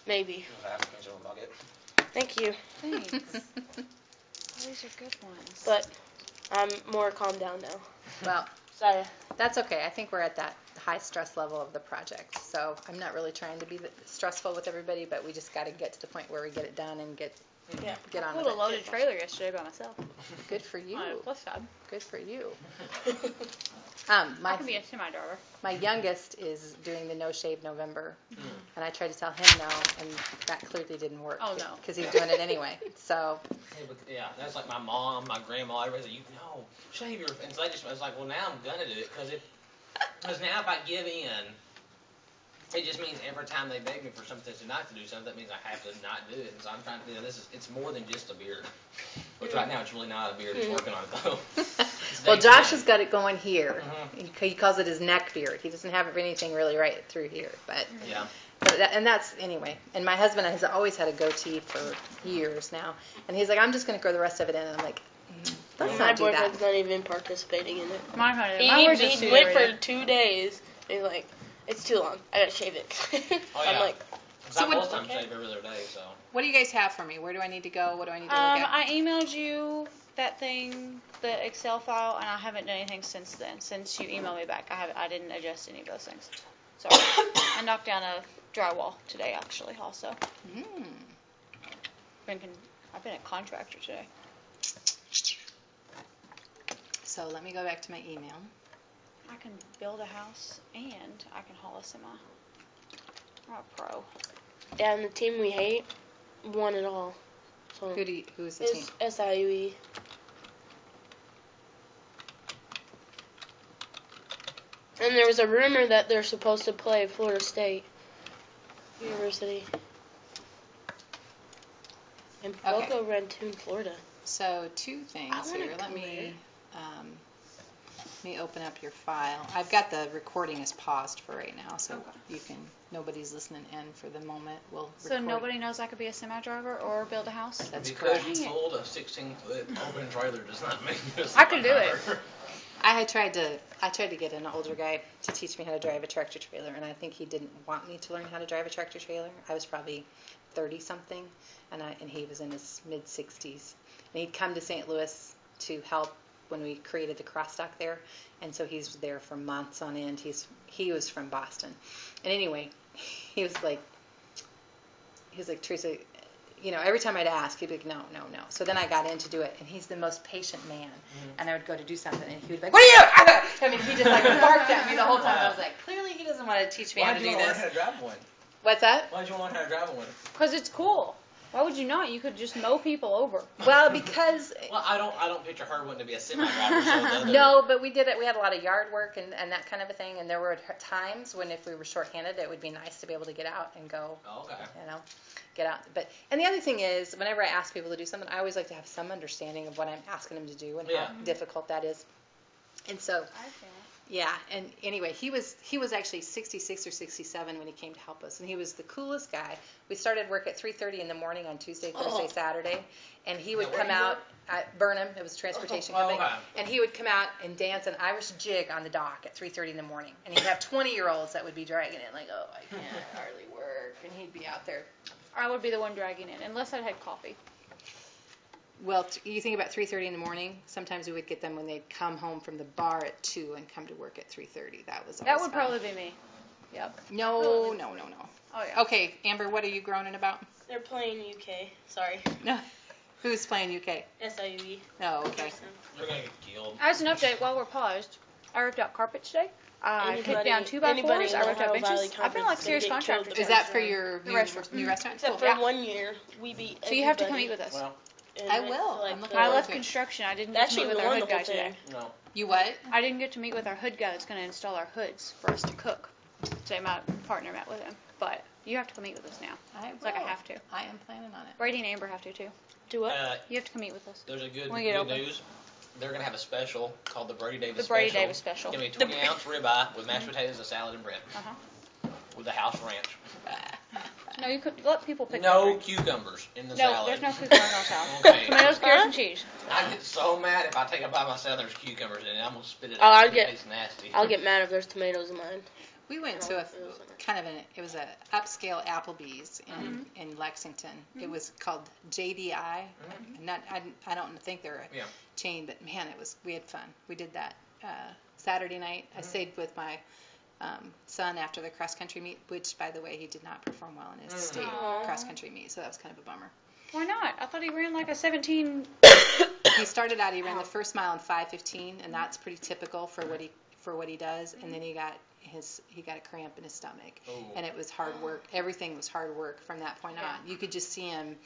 maybe. I'll get. Thank you. Thanks. These are good ones. But I'm more calmed down now. Well, So that's okay. I think we're at that high stress level of the project. So I'm not really trying to be stressful with everybody, but we just got to get to the point where we get it done and get yeah. on I with pulled a it. loaded trailer yesterday by myself. Good for you. On a plus side. Good for you. I My can be a semi-driver. my youngest is doing the no shave November, and I tried to tell him no, and that clearly didn't work. Oh, no. Because he's doing it anyway. So Yeah, that's like my mom, my grandma, everybody said, no, shave your, and so I was like, well, now I'm gonna do it, because now if I give in, It just means every time they beg me for something to not to do something, that means I have to not do it. And so I'm trying to, it's more than just a beard. Which right now it's really not a beard, it's working on it though. Well, Josh has got it going here. Mhm. He calls it his neck beard. He doesn't have anything really right through here, but Yeah. and that's anyway. And my husband has always had a goatee for years now, and he's like, I'm just going to grow the rest of it in. And I'm like, let's My not do that. boyfriend's not even participating in it. Mine kind of. Mine was just He went for 2 days. And he's like, it's too long. I gotta shave it. Oh, yeah. I'm like, So what- most times shave every other day, so. What do you guys have for me? Where do I need to go? What do I need to look at? I emailed you that thing, the Excel file, and I haven't done anything since then. Since you emailed me back, I didn't adjust any of those things. Sorry. I knocked down a drywall today, actually. Also, I've been a contractor today. So let me go back to my email. I can build a house and I can haul a semi. I'm a pro. yeah, and the team we hate won it all. So Who's the team? it's SIUE. And there was a rumor that they're supposed to play Florida State University. And Okay. Boca Raton, Florida. So two I things wanna here. Let go me open up your file. I've got the recording is paused for right now, so you can. Nobody's listening in for the moment. We'll So record. nobody knows I could be a semi driver or build a house. That's Because correct. you sold a 16-foot open trailer does not make you a I could do it. semi-driver. I tried to get an older guy to teach me how to drive a tractor trailer, and I think he didn't want me to learn how to drive a tractor trailer. I was probably 30 something, and he was in his mid 60s, and he'd come to St. Louis to help when we created the crossdock there, and so he's there for months on end. He was from Boston, and anyway, he was like Teresa. You know, every time I'd ask, he'd be like, no. So then I got in to do it, and he's the most patient man. And I would go to do something, and he would be like, what are you? I mean, he just like barked at me the whole time. I was like, clearly he doesn't want to teach me how to do Why did you want to this. learn how to drive one? What's that? Why did you want to learn how to drive one? Because it's cool. Why would you not? You could just mow people over. Well, because Well, I don't picture her wanting to be a semi-driver. So the other- no, but we did it. We had a lot of yard work and that kind of a thing, and there were times when if we were shorthanded, it would be nice to be able to get out and go. Oh, okay. You know, get out. And the other thing is, whenever I ask people to do something, I always like to have some understanding of what I'm asking them to do and how Yeah. difficult that is. And so, I feel yeah. And anyway, he was actually 66 or 67 when he came to help us, and he was the coolest guy. We started work at 3:30 in the morning on Tuesday, Thursday, Saturday, and he would Now, where come do you out at Burnham. It was a transportation Oh, company, okay. and he would come out and dance an Irish jig on the dock at 3:30 in the morning. And he'd have 20-year-olds that would be dragging it, like, oh, I can't hardly work, and he'd be out there. I would be the one dragging it, unless I'd had coffee. Well, you think about 3:30 in the morning. Sometimes we would get them when they'd come home from the bar at 2 and come to work at 3:30. That was always That would fun. probably be me. Yep. No. Oh yeah. Okay, Amber, what are you groaning about? They're playing UK. Sorry. No. Who's playing UK? SIUE. Oh, okay. You're going to get killed. As an update, while we're paused, I ripped out carpet today. I took Anybody- down 2x4s. anybody in I ripped out Ohio Valley benches. I've been like Conference serious can get contractor. killed today. Is that for your The new restaurant. new restaurant? Except Cool. for Yeah. 1 year, we beat So you have to come everybody. meet with us. Well, And I went will. to, like, I'm the- looking I forward left to it. construction. I didn't They get to meet actually with our won hood the guy whole today. thing. no. You what? I didn't get to meet with our hood guy that's going to install our hoods for us to cook. Today my partner met with him. But you have to come meet with us now. It's like I have to. I am planning on it. Brady and Amber have to too. Do what? You have to come meet with us. There's a good When we get open. news. They're going to have a special called the Brady Davis The Special. Brady Davis special. Give me a 20-ounce ribeye with mashed potatoes, a salad, and bread. Uh-huh. With the house ranch. No, you could let people pick No their- cucumbers in the No, salad. there's no cucumber in our salad. Okay. Tomatoes, carrots, and cheese. I get so mad if I take a bite myself there's cucumbers in it. I'm going to spit it Oh, out. I'll It get- tastes nasty. I'll get mad if there's tomatoes in mine. We went to it was a upscale Applebee's in Lexington. It was called JDI. I don't think they're a Yeah. chain, but man, we had fun. We did that Saturday night. I stayed with my son after the cross country meet, which by the way he did not perform well in his state Aw. cross country meet, so that was kind of a bummer. Why not? I thought he ran like a 17. He started out, he ran the first mile in 5:15, and that's pretty typical for what he does. And then he got a cramp in his stomach, Oh. and it was hard work. Everything was hard work from that point on. You could just see him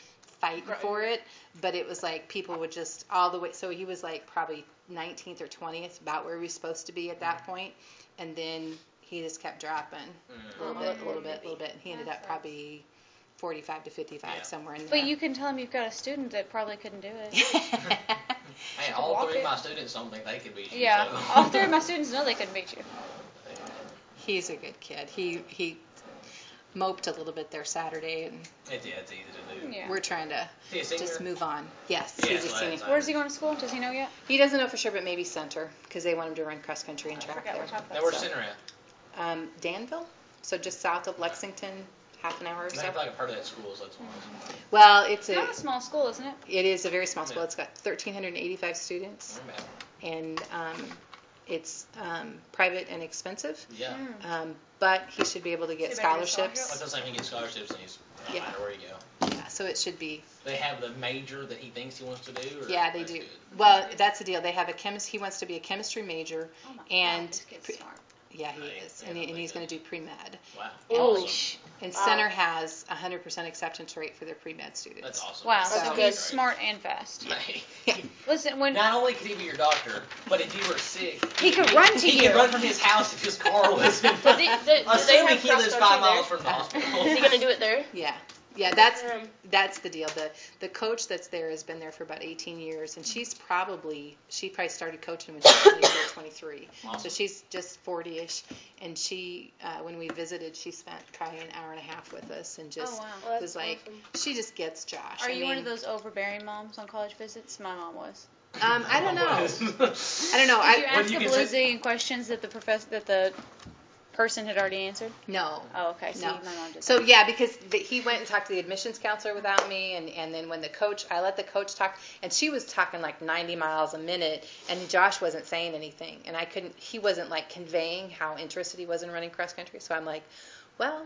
fighting for it, but it was like people would just all the way. So he was like probably 19th or 20th, about where he was supposed to be at that point, and then he just kept dropping a little bit. And he ended up probably 45 to 55, Yeah. somewhere in there. But you can tell him you've got a student that probably couldn't do it. Hey, all walk three it. of my students don't think they could beat you. Yeah, So. all three of my students know they couldn't beat you. He's a good kid. He moped a little bit there Saturday, and It's easy to do. Yeah. we're trying to Is he a senior? just move on. Yes, Yeah, he's a so senior. that's- Where's he going to school? Does he know yet? He doesn't know for sure, but maybe center, because they want him to run cross country and I track forgot there. what type Now, that's where's at. Center at? Danville, so just south of Lexington, half an hour or I so. feel like I've heard of that school, so that's why. Well, it's It's not a small school, isn't it? it is a very small school. Yeah. It's got 1,385 students, Yeah. and it's private and expensive. Yeah. But he should be able to get Should be able to get scholarships. Like I was saying, he gets scholarships, and he's no Yeah. matter where you go. Yeah, so it should be. They have the major that he thinks he wants to do. Or Yeah, they that's do. good? Well, that's the deal. They have a chemist. He wants to be a chemistry major, Oh my and God, this kid's smart. yeah, he Right. is, Yeah, and, and they he's do. going to do pre-med. Wow. Holy Awesome. And Wow. Center has 100% acceptance rate for their pre-med students. That's awesome. Wow, That's so good. he's smart and fast. Hey, Listen, when not only could he be your doctor, but if you were sick, He could run to he you. could run from his house if his car was. Do they Assuming have he lives cross 5 country miles there? from the hospital. Is he gonna do it there? Yeah, that's the deal. The coach that's there has been there for about 18 years, and she probably started coaching when she was 22 or 23. So Awesome. she's just 40ish, and she when we visited, she spent probably an hour and a half with us, and just Oh, wow. Well, was that's like, awesome. she just gets Josh. Are I you one of mean, those overbearing moms on college visits? My mom was. I don't know. I don't know. Did you I ask you a can say- bazillion questions that the person had already answered? no. Oh, okay. See, No. my mom did. So yeah, because he went and talked to the admissions counselor without me, and then when I let the coach talk, and she was talking like 90 miles a minute, and Josh wasn't saying anything, and he wasn't like conveying how interested he was in running cross country. So I'm like, well,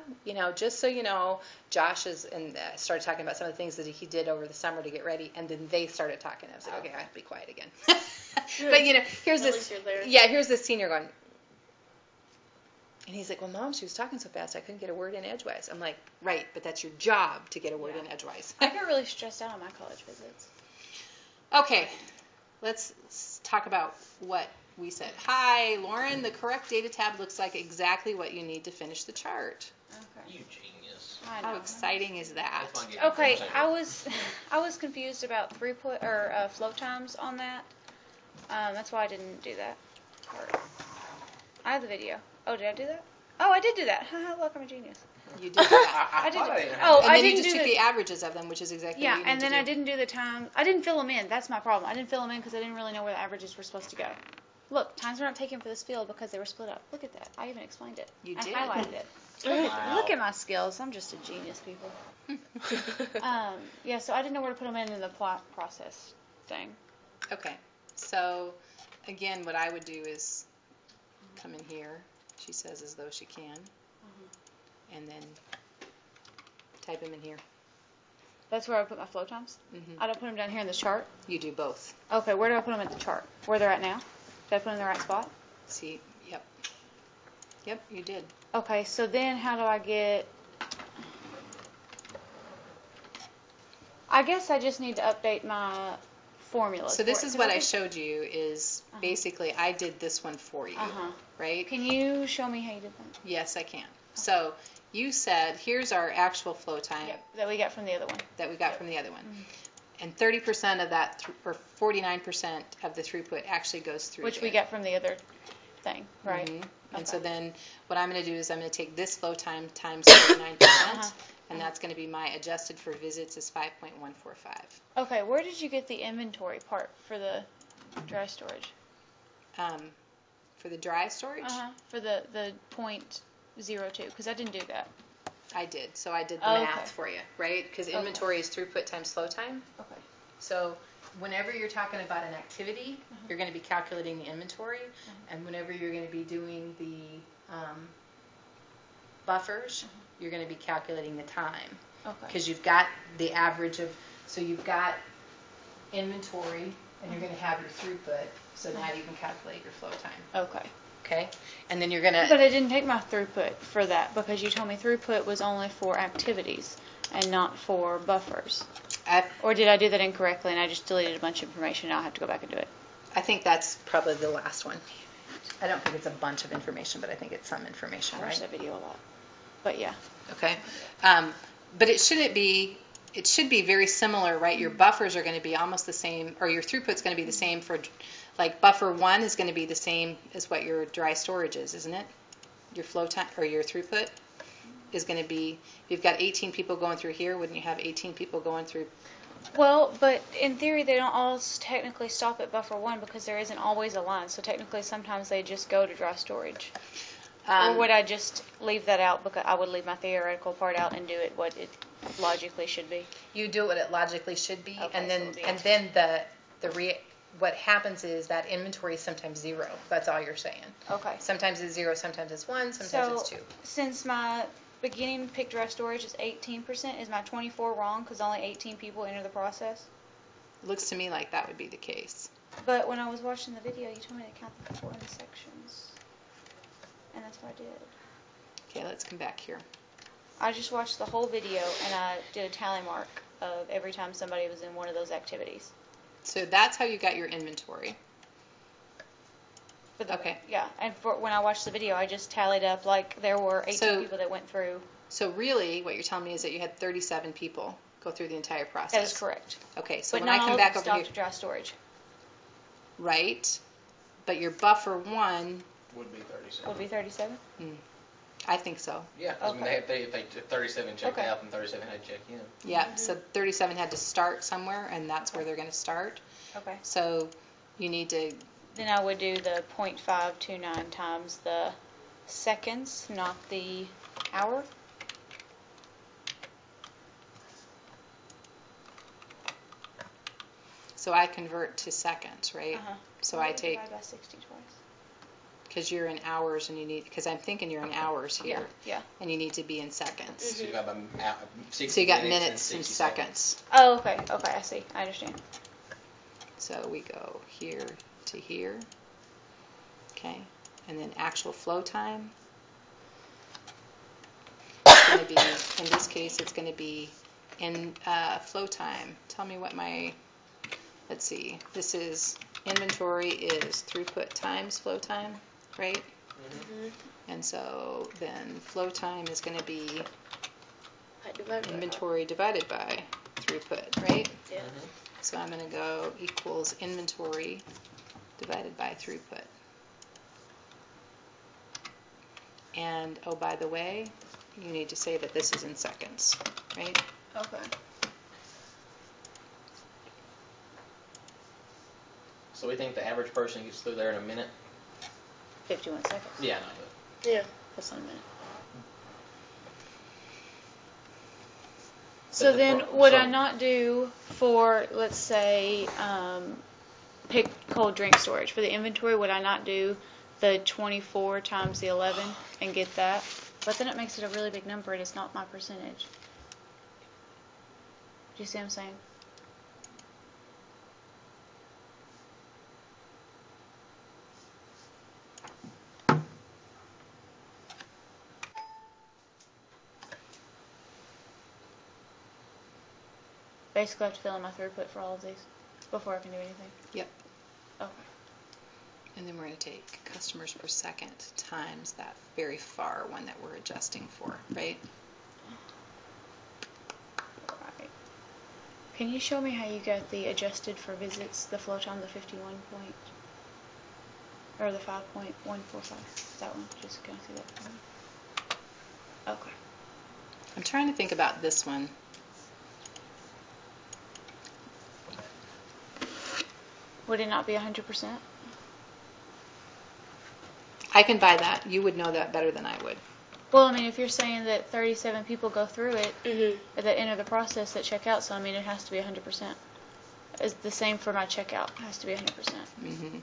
just so you know, Josh is, and started talking about some of the things that he did over the summer to get ready, and then they started talking. I was like, okay, I have to be quiet again. But here's At this, least you're there. yeah, here's this senior going. And he's like, well, Mom, she was talking so fast I couldn't get a word in edgewise. I'm like, right, but that's your job to get a word in edgewise. I get really stressed out on my college visits. Okay, let's talk about what we said. Hi, Lauren, the correct data tab looks like exactly what you need to finish the chart. Okay. You genius. I How know. exciting is that? That's my game. Okay, Same. I was confused about throughput or float times on that. That's why I didn't do that part. I have the video. Oh, did I do that? Oh, I did do that. Haha, look, I'm a genius. You did that. I did. thought I didn't Oh, And I then you didn't just do took the. the averages of them, which is exactly what Yeah, you need and then to I do. didn't do the time. I didn't fill them in. That's my problem. I didn't fill them in because I didn't really know where the averages were supposed to go. Look, times were not taken for this field because they were split up. Look at that. I even explained it. You I did. highlighted it. Wow. Look at my skills. I'm just a genius, people. Yeah, so I didn't know where to put them in the plot process thing. Okay, so again, what I would do is come in here. She says as though she can, and then type them in here. That's where I put my flow times. Mhm. I don't put them down here in this chart. You do both. Okay, where do I put them at the chart? Where they're at now? Did I put them in the right spot? See, yep, you did. Okay, so then how do I get... I guess I just need to update my formulas. So this for it, is 'cause what I just- showed you is basically I did this one for you, Uh-huh. right? Can you show me how you did that? Yes, I can. So you said, here's our actual flow time Yep, that we got from the other one. that we got from the other one. And 30% of that, or 49% of the throughput actually goes through Which we there. got from the other thing, right? Mhm. And so Okay. then what I'm going to do is I'm going to take this flow time times 49%, Uh-huh. and that's going to be my adjusted for visits is 5.145. Okay, where did you get the inventory part for the dry storage? For the dry storage, For the .02, because I didn't do that. I did. So I did the Oh, math okay. for you, right? Because Okay. inventory is throughput times flow time. Okay. So whenever you're talking about an activity, you're going to be calculating the inventory, and whenever you're going to be doing the buffers, you're going to be calculating the time. Okay. Because you've got the average of, so you've got inventory, and you're going to have your throughput, so now you can calculate your flow time. Okay. Okay? And then you're going to, But I didn't take my throughput for that because you told me throughput was only for activities and not for buffers. Or did I do that incorrectly and I just deleted a bunch of information and I'll have to go back and do it? I think that's probably the last one. I don't think it's a bunch of information, but I think it's some information, I watch right? that video a lot. But yeah. Okay. But it should be very similar, right? Your buffers are going to be almost the same, or your throughput's going to be the same for, like, buffer 1 is going to be the same as what your dry storage is, isn't it? Your flow time, or your throughput is going to be, if you've got 18 people going through here, wouldn't you have 18 people going through? Well, but in theory, they don't all technically stop at buffer 1 because there isn't always a line. So technically, sometimes they just go to dry storage. Or would I just leave that out because I would leave my theoretical part out and do it what it logically should be? You do what it logically should be, Okay, and so then it'll be what happens is that inventory is sometimes 0. That's all you're saying. Okay. Sometimes it's 0, sometimes it's 1, sometimes it's 2. Since my beginning pick dry storage is 18%, is my 24 wrong because only 18 people enter the process? Looks to me like that would be the case. But when I was watching the video, you told me to count the people in the sections. And that's what I did. Okay, let's come back here. I just watched the whole video and I did a tally mark of every time somebody was in one of those activities. So that's how you got your inventory. But Okay. Yeah, and when I watched the video, I just tallied up like there were 18 So- people that went through. So really, what you're telling me is that you had 37 people go through the entire process. That is correct. Okay, so But when I not all come of back them over here, stopped at dry storage. right? But your buffer 1, Would be 37. Would be 37? I think so. Yeah, 'cause I mean, Okay. if they took 37 checked Okay. out, and 37 had to check in. Yeah, so 37 had to start somewhere, and that's where they're going to start. Okay. So you need to, Then I would do the 0.529 times the seconds, not the hour. so I convert to seconds, right? Uh-huh. So I take, Divide by 60 twice. because you're in hours and you need, because I'm thinking you're in hours here. Yeah. And you need to be in seconds. So you got about 60 So you got minutes minutes and 60 seconds. Oh, okay. Okay, I see. I understand. So we go here to here. Okay. And then actual flow time. It's going to be, in this case, it's going to be in flow time. Tell me what my, let's see, this is, inventory is throughput times flow time, right? And so then flow time is going to be inventory divided by throughput, right? Yeah. So I'm going to go equals inventory divided by throughput. And, oh, by the way, you need to say that this is in seconds, right? Okay. So we think the average person gets through there in a minute? 51 seconds. Yeah, no, Yeah. That's not a minute. But So the then, pro- would so- I not do for, let's say, pick cold drink storage for the inventory? Would I not do the 24 times the 11 and get that? But then it makes it a really big number, and it's not my percentage. Do you see what I'm saying? Basically, I have to fill in my throughput for all of these before I can do anything. Yep. Okay. And then we're going to take customers per second times that very far one that we're adjusting for, right? Right. Can you show me how you got the adjusted for visits, the flow time, the 51 point, or the 5.145? That one. Just can I see that for me? Okay. I'm trying to think about this one. Would it not be 100%? I can buy that. You would know that better than I would. Well, I mean, if you're saying that 37 people go through it, Mhm. that enter the process that check out, so I mean, it has to be 100%. It's the same for my checkout. It has to be 100%. Mm-hmm.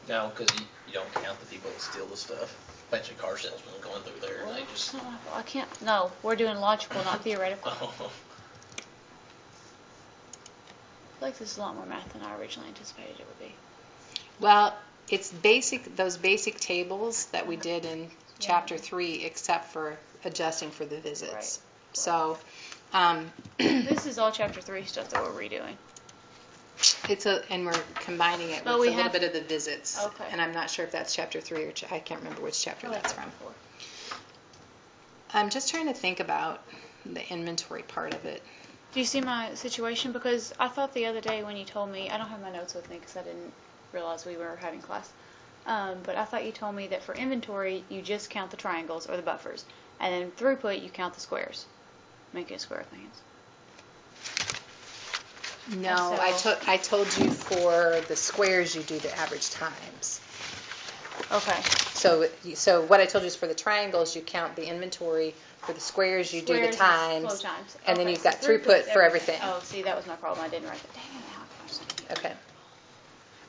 No, because you don't count the people that steal the stuff. Bunch of car salesmen going through there, and they It's just. not my fault. I can't. No, we're doing logical, not theoretical. I feel like this is a lot more math than I originally anticipated it would be. Well, it's basic, those basic tables that we did in chapter 3, except for adjusting for the visits. Right. So, This is all chapter 3 stuff that we're redoing. and we're combining it But with we a little have- bit of the visits. Okay. And I'm not sure if that's chapter 3 or I can't remember which chapter Oh, that's okay. from. I'm just trying to think about the inventory part of it. Do you see my situation? Because I thought the other day when you told me, I don't have my notes with me because I didn't realize we were having class. But I thought you told me that for inventory, you just count the triangles or the buffers. And then throughput, you count the squares. Make it square things. No, So- I told you for the squares you do the average times. Okay. So what I told you is for the triangles you count the inventory. For the squares you do the Squares is times. flow times. And then Okay, you've so got throughput's throughput for everything. Oh, see, that was my problem. I didn't write that. Dang it, how come I Okay.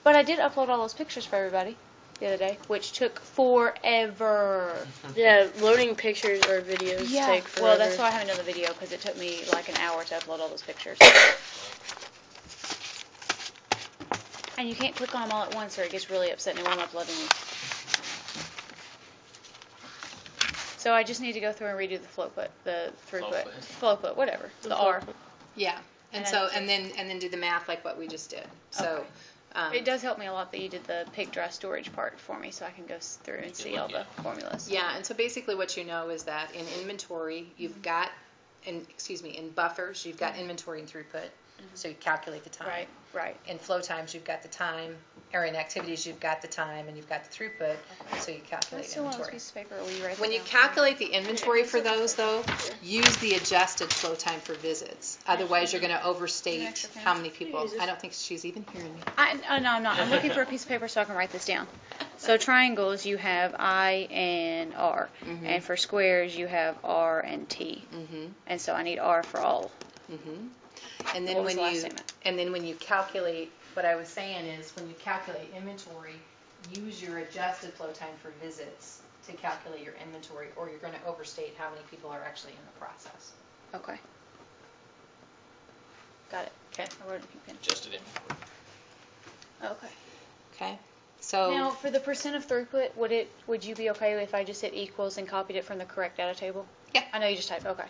But I did upload all those pictures for everybody the other day, which took forever. Yeah, loading pictures or videos take forever. Well, that's why I haven't done the video, because it took me like an hour to upload all those pictures. And you can't click on them all at once or it gets really upset and it won't upload any. So I just need to go through and redo the throughput, flowput, whatever, the R. Yeah. And And so I- and then do the math like what we just did. So It does help me a lot that you did the pig dry storage part for me, so I can go through and see all the formulas. yeah, and so basically what you know is that in inventory you've got in buffers you've got inventory and throughput. So you calculate the time. Right, right. In flow times you've got the time, or in activities you've got the time and you've got the throughput, so you calculate That's still one of those inventory. pieces of paper where you write When that you down. calculate the inventory for those, though, use the adjusted flow time for visits. Otherwise, you're going to An overstate extra pen? how many people. I don't think she's even hearing me. No, I'm not. I'm looking for a piece of paper so I can write this down. So triangles, you have I and R. Mm-hmm. And for squares, you have R and T. Mm-hmm. And so I need R for all. Mm-hmm. And then What was when the last you statement? and then when you calculate, what I was saying is when you calculate inventory, use your adjusted flow time for visits to calculate your inventory, or you're going to overstate how many people are actually in the process. Okay. Got it. Okay. I wrote it in pink pen. Just an inventory. Okay. Okay. So Now, for the percent of throughput, would you be okay if I just hit equals and copied it from the correct data table? Yeah. I know you just typed. Okay.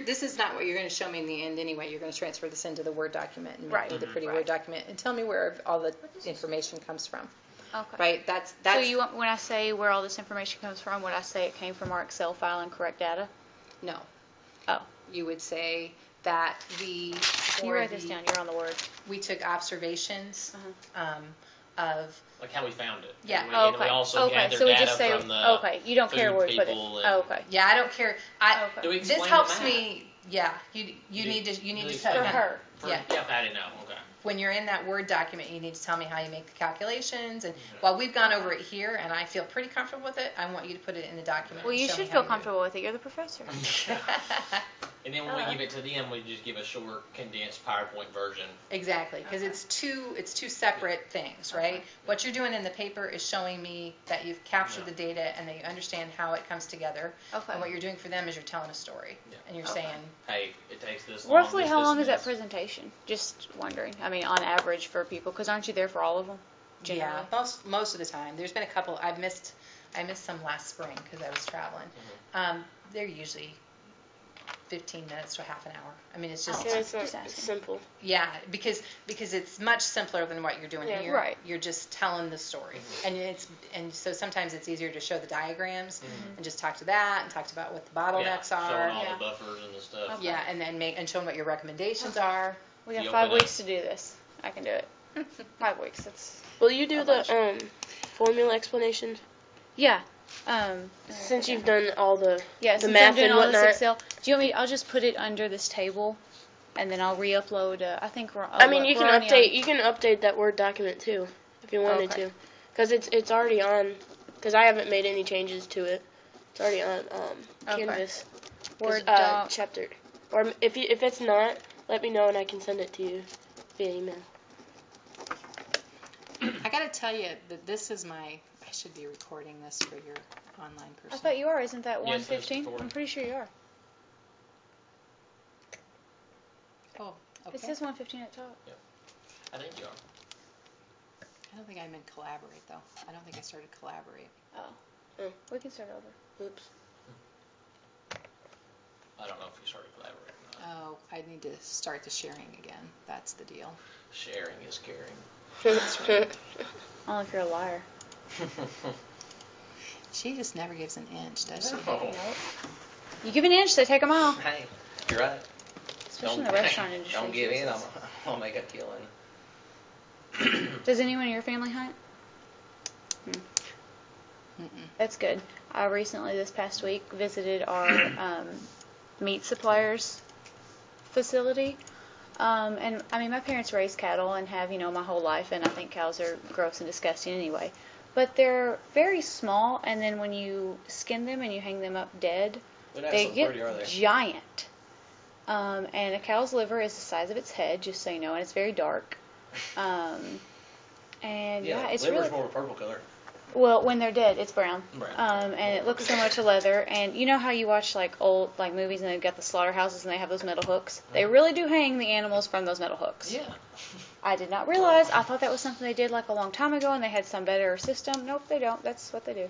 This is not what you're going to show me in the end anyway. You're going to transfer this into the Word document and Right. make the pretty Right. Word document and tell me where all the information comes from. Okay. Right? That's So you want, when I say where all this information comes from, would I say it came from our Excel file and correct data? no. Oh. You would say that You write this down. You're on the Word. we took observations of Like how we found it. Yeah. And we, Oh, and we okay. also Okay. gathered So we data just say from the okay. You don't care food where we put it. people Oh, and- okay. yeah. I don't care. Okay. Do we This explain helps the math? me. Yeah. You need to do we tell For explain her. For, Yeah. yeah, I didn't know. Okay. when you're in that Word document, you need to tell me how you make the calculations. And while we've gone over it here, and I feel pretty comfortable with it, I want you to put it in the document. Well, and you show me should how feel do it. comfortable with it. You're the professor. And then when we give it to them, we just give a short, condensed PowerPoint version. Exactly, because it's two separate things, right? Okay. What you're doing in the paper is showing me that you've captured the data and that you understand how it comes together. Okay. And what you're doing for them is you're telling a story, Yeah. and you're Okay. saying, Hey, it takes this long. Roughly, this, how this, long and is that this. presentation? Just wondering. I mean, on average for people, because aren't you there for all of them? Generally. yeah, most of the time. There's been a couple. I missed some last spring because I was traveling. They're usually 15 minutes to half an hour. I mean, it's just Oh. Yeah, it's Just not asking. simple. yeah, because it's much simpler than what you're doing Yeah. here. Right. You're just telling the story, and so sometimes it's easier to show the diagrams and just talk to that and talk about what the bottlenecks yeah, are. showing all Yeah. the buffers and the stuff. Okay. Yeah, and then showing what your recommendations are. We got You 5 open up. weeks to do this. I can do it. 5 weeks. That's Will you do A bunch. the formula explanation yeah. since you've done all the Yeah, the since math I'm doing and all this whatnot? Excel. Do you want me? I'll just put it under this table, and then I'll re-upload. I think we're. I mean, you can update. You can update that Word document too, if you wanted Okay. to, because it's already on. Because I haven't made any changes to it. It's already on Okay. Canvas. 'Cause, Word doc. chapter. Or if it's not, let me know and I can send it to you via email. I got to tell you that this is my. I should be recording this for your online person. I thought you are. Isn't that Yes, it's 115? recording. I'm pretty sure you are. Oh, okay. It says 115 at top. I think you are. I don't think I'm in Collaborate though. I don't think I started Collaborate. Oh. We can start over. Oops. I don't know if you started collaborating or not. Oh, I need to start the sharing again. That's the deal. Sharing is caring. Only if you're a liar. She just never gives an inch, does she? No. You give an inch, they take a mile. Hey, you're right. Especially in the restaurant industry. Don't give in. Jesus. I'll make a killing. Does anyone in your family hunt? That's good. I recently, this past week, visited our meat suppliers facility. And I mean, my parents raised cattle and have, my whole life, and I think cows are gross and disgusting anyway. But they're very small, and then when you skin them and you hang them up dead, They're not they so get pretty, are they? giant. And a cow's liver is the size of its head, just so you know, and it's very dark. And yeah, it's liver's really more of a purple color. well. When they're dead, it's brown. Brown. And it looks similar to leather. And you know how you watch like old like movies and they've got the slaughterhouses and they have those metal hooks. They really do hang the animals from those metal hooks. Yeah. I did not realize. I thought that was something they did like a long time ago and they had some better system. Nope, they don't. That's what they do.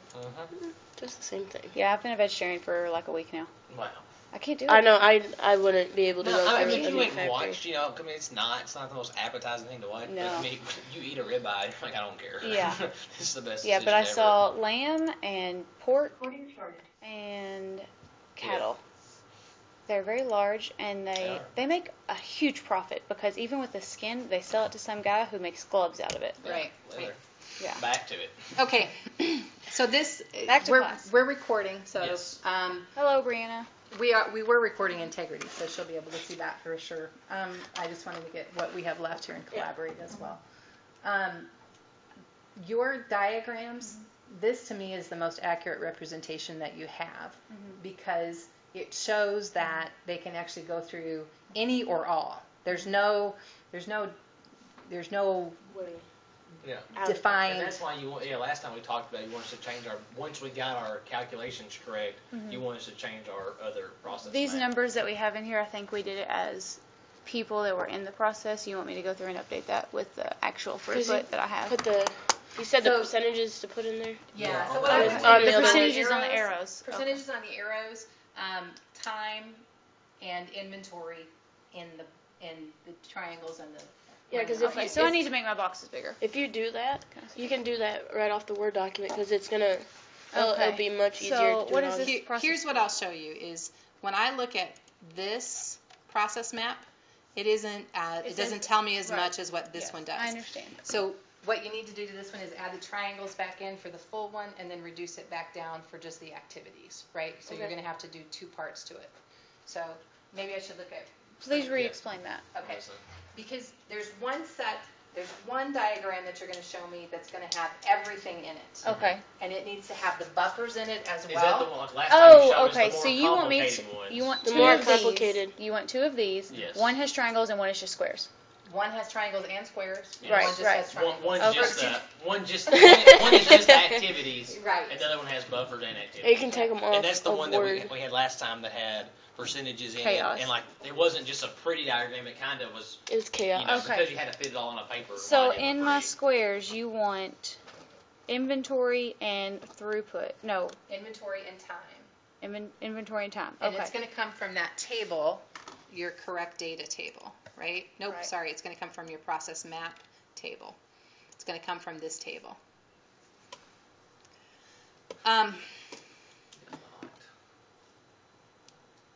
Just the same thing. Yeah, I've been a vegetarian for like a week now. Wow. I can't do it. I know. I wouldn't be able to No, go I through mean, a you meat went and factory. watched, I mean, it's not the most appetizing thing to watch. No. But, I mean, you eat a ribeye, you're like, I don't care. Yeah. This is the best Yeah, but I decision saw lamb and pork and cattle. They're very large, and they make a huge profit because even with the skin, they sell it to some guy who makes gloves out of it. ever. Right. Leather. Yeah. Back to it. Okay. So this Back to we're class. we're recording. So Yes. Hello, Brianna. we were recording integrity, so she'll be able to see that for sure. I just wanted to get what we have left here and collaborate as well. Your diagrams, this to me is the most accurate representation that you have because it shows that they can actually go through any or all. There's no Yeah. defined. And that's why last time we talked about you want us to change once we got our calculations correct, you want us to change our other process. These map. numbers that we have in here, I think we did it as people that were in the process. You want me to go through and update that with the actual throughput that I have? You said the So- percentages to put in there? Yeah. So on what the I other would one. do The is percentages on the arrows. Percentages on the arrows, time, and inventory in the triangles and the. Yeah, 'cause Okay, so I need to make my boxes bigger. If you do that, Can I see you can do that right off the Word document because it's gonna. It'll be much easier So to do what it is on. this? Here- process- Here's what I'll show you is when I look at this process map, it isn't. It doesn't tell me as right. much as what this Yes, one does. I understand. So what you need to do to this one is add the triangles back in for the full one and then reduce it back down for just the activities, right? So you're Okay. going to have to do two parts to it. So maybe I should look at. Please re-explain that. Okay. Because there's one diagram that you're going to show me that's going to have everything in it. Okay. And it needs to have the buffers in it as Is well. that the one? Last time you showed Oh, us okay. the more So you want me to? complicated ones. You want The two more of complicated. these. You want two of these. Yes. One has triangles and one is just squares. One has triangles and squares. and Right, one just right. has triangles. One's Okay. just one is just activities, Right. and the other one has buffers and activities. You can take them off. And that's the of one that Word. we had last time that had percentages in Chaos. it, and like it wasn't just a pretty diagram; it kind of was, It's chaos. Okay. because you had to fit it all on a paper. So not in a my pretty- squares, you want inventory and throughput. No, Inventory and time. inventory and time. And Okay. it's going to come from that table, your correct data table, right? Nope, Right. sorry, it's going to come from your process map table. It's going to come from this table.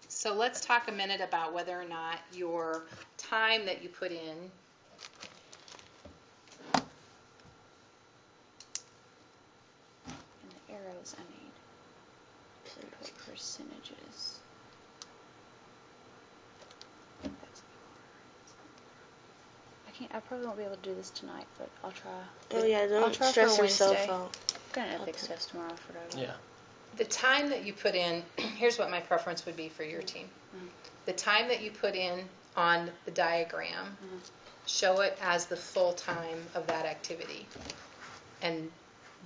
So let's talk a minute about whether or not your time that you put in And the arrows I need. Throughput percentages. That's I probably won't be able to do this tonight, but I'll try. Oh yeah, I'll don't try stress for yourself Wednesday. out. I've got an ethics test tomorrow for whatever. Yeah. the time that you put in, here's what my preference would be for your team. The time that you put in on the diagram, show it as the full time of that activity. And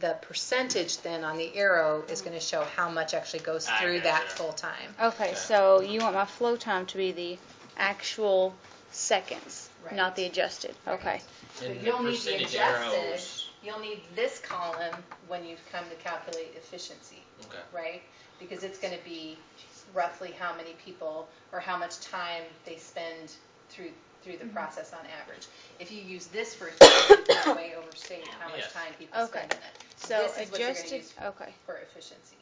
the percentage then on the arrow is going to show how much actually goes I through gotcha. that full time. Okay, so you want my flow time to be the actual seconds, Right. not the adjusted. Okay. And the You'll need the percentage adjusted, arrows. you'll need this column when you come to calculate efficiency, Okay. right? Because it's going to be roughly how many people or how much time they spend through the process on average. If you use this for efficiency, that way overstate how much Yes. time people Okay. spend in it. So this is what you're gonna adjusted. use Okay. for efficiency.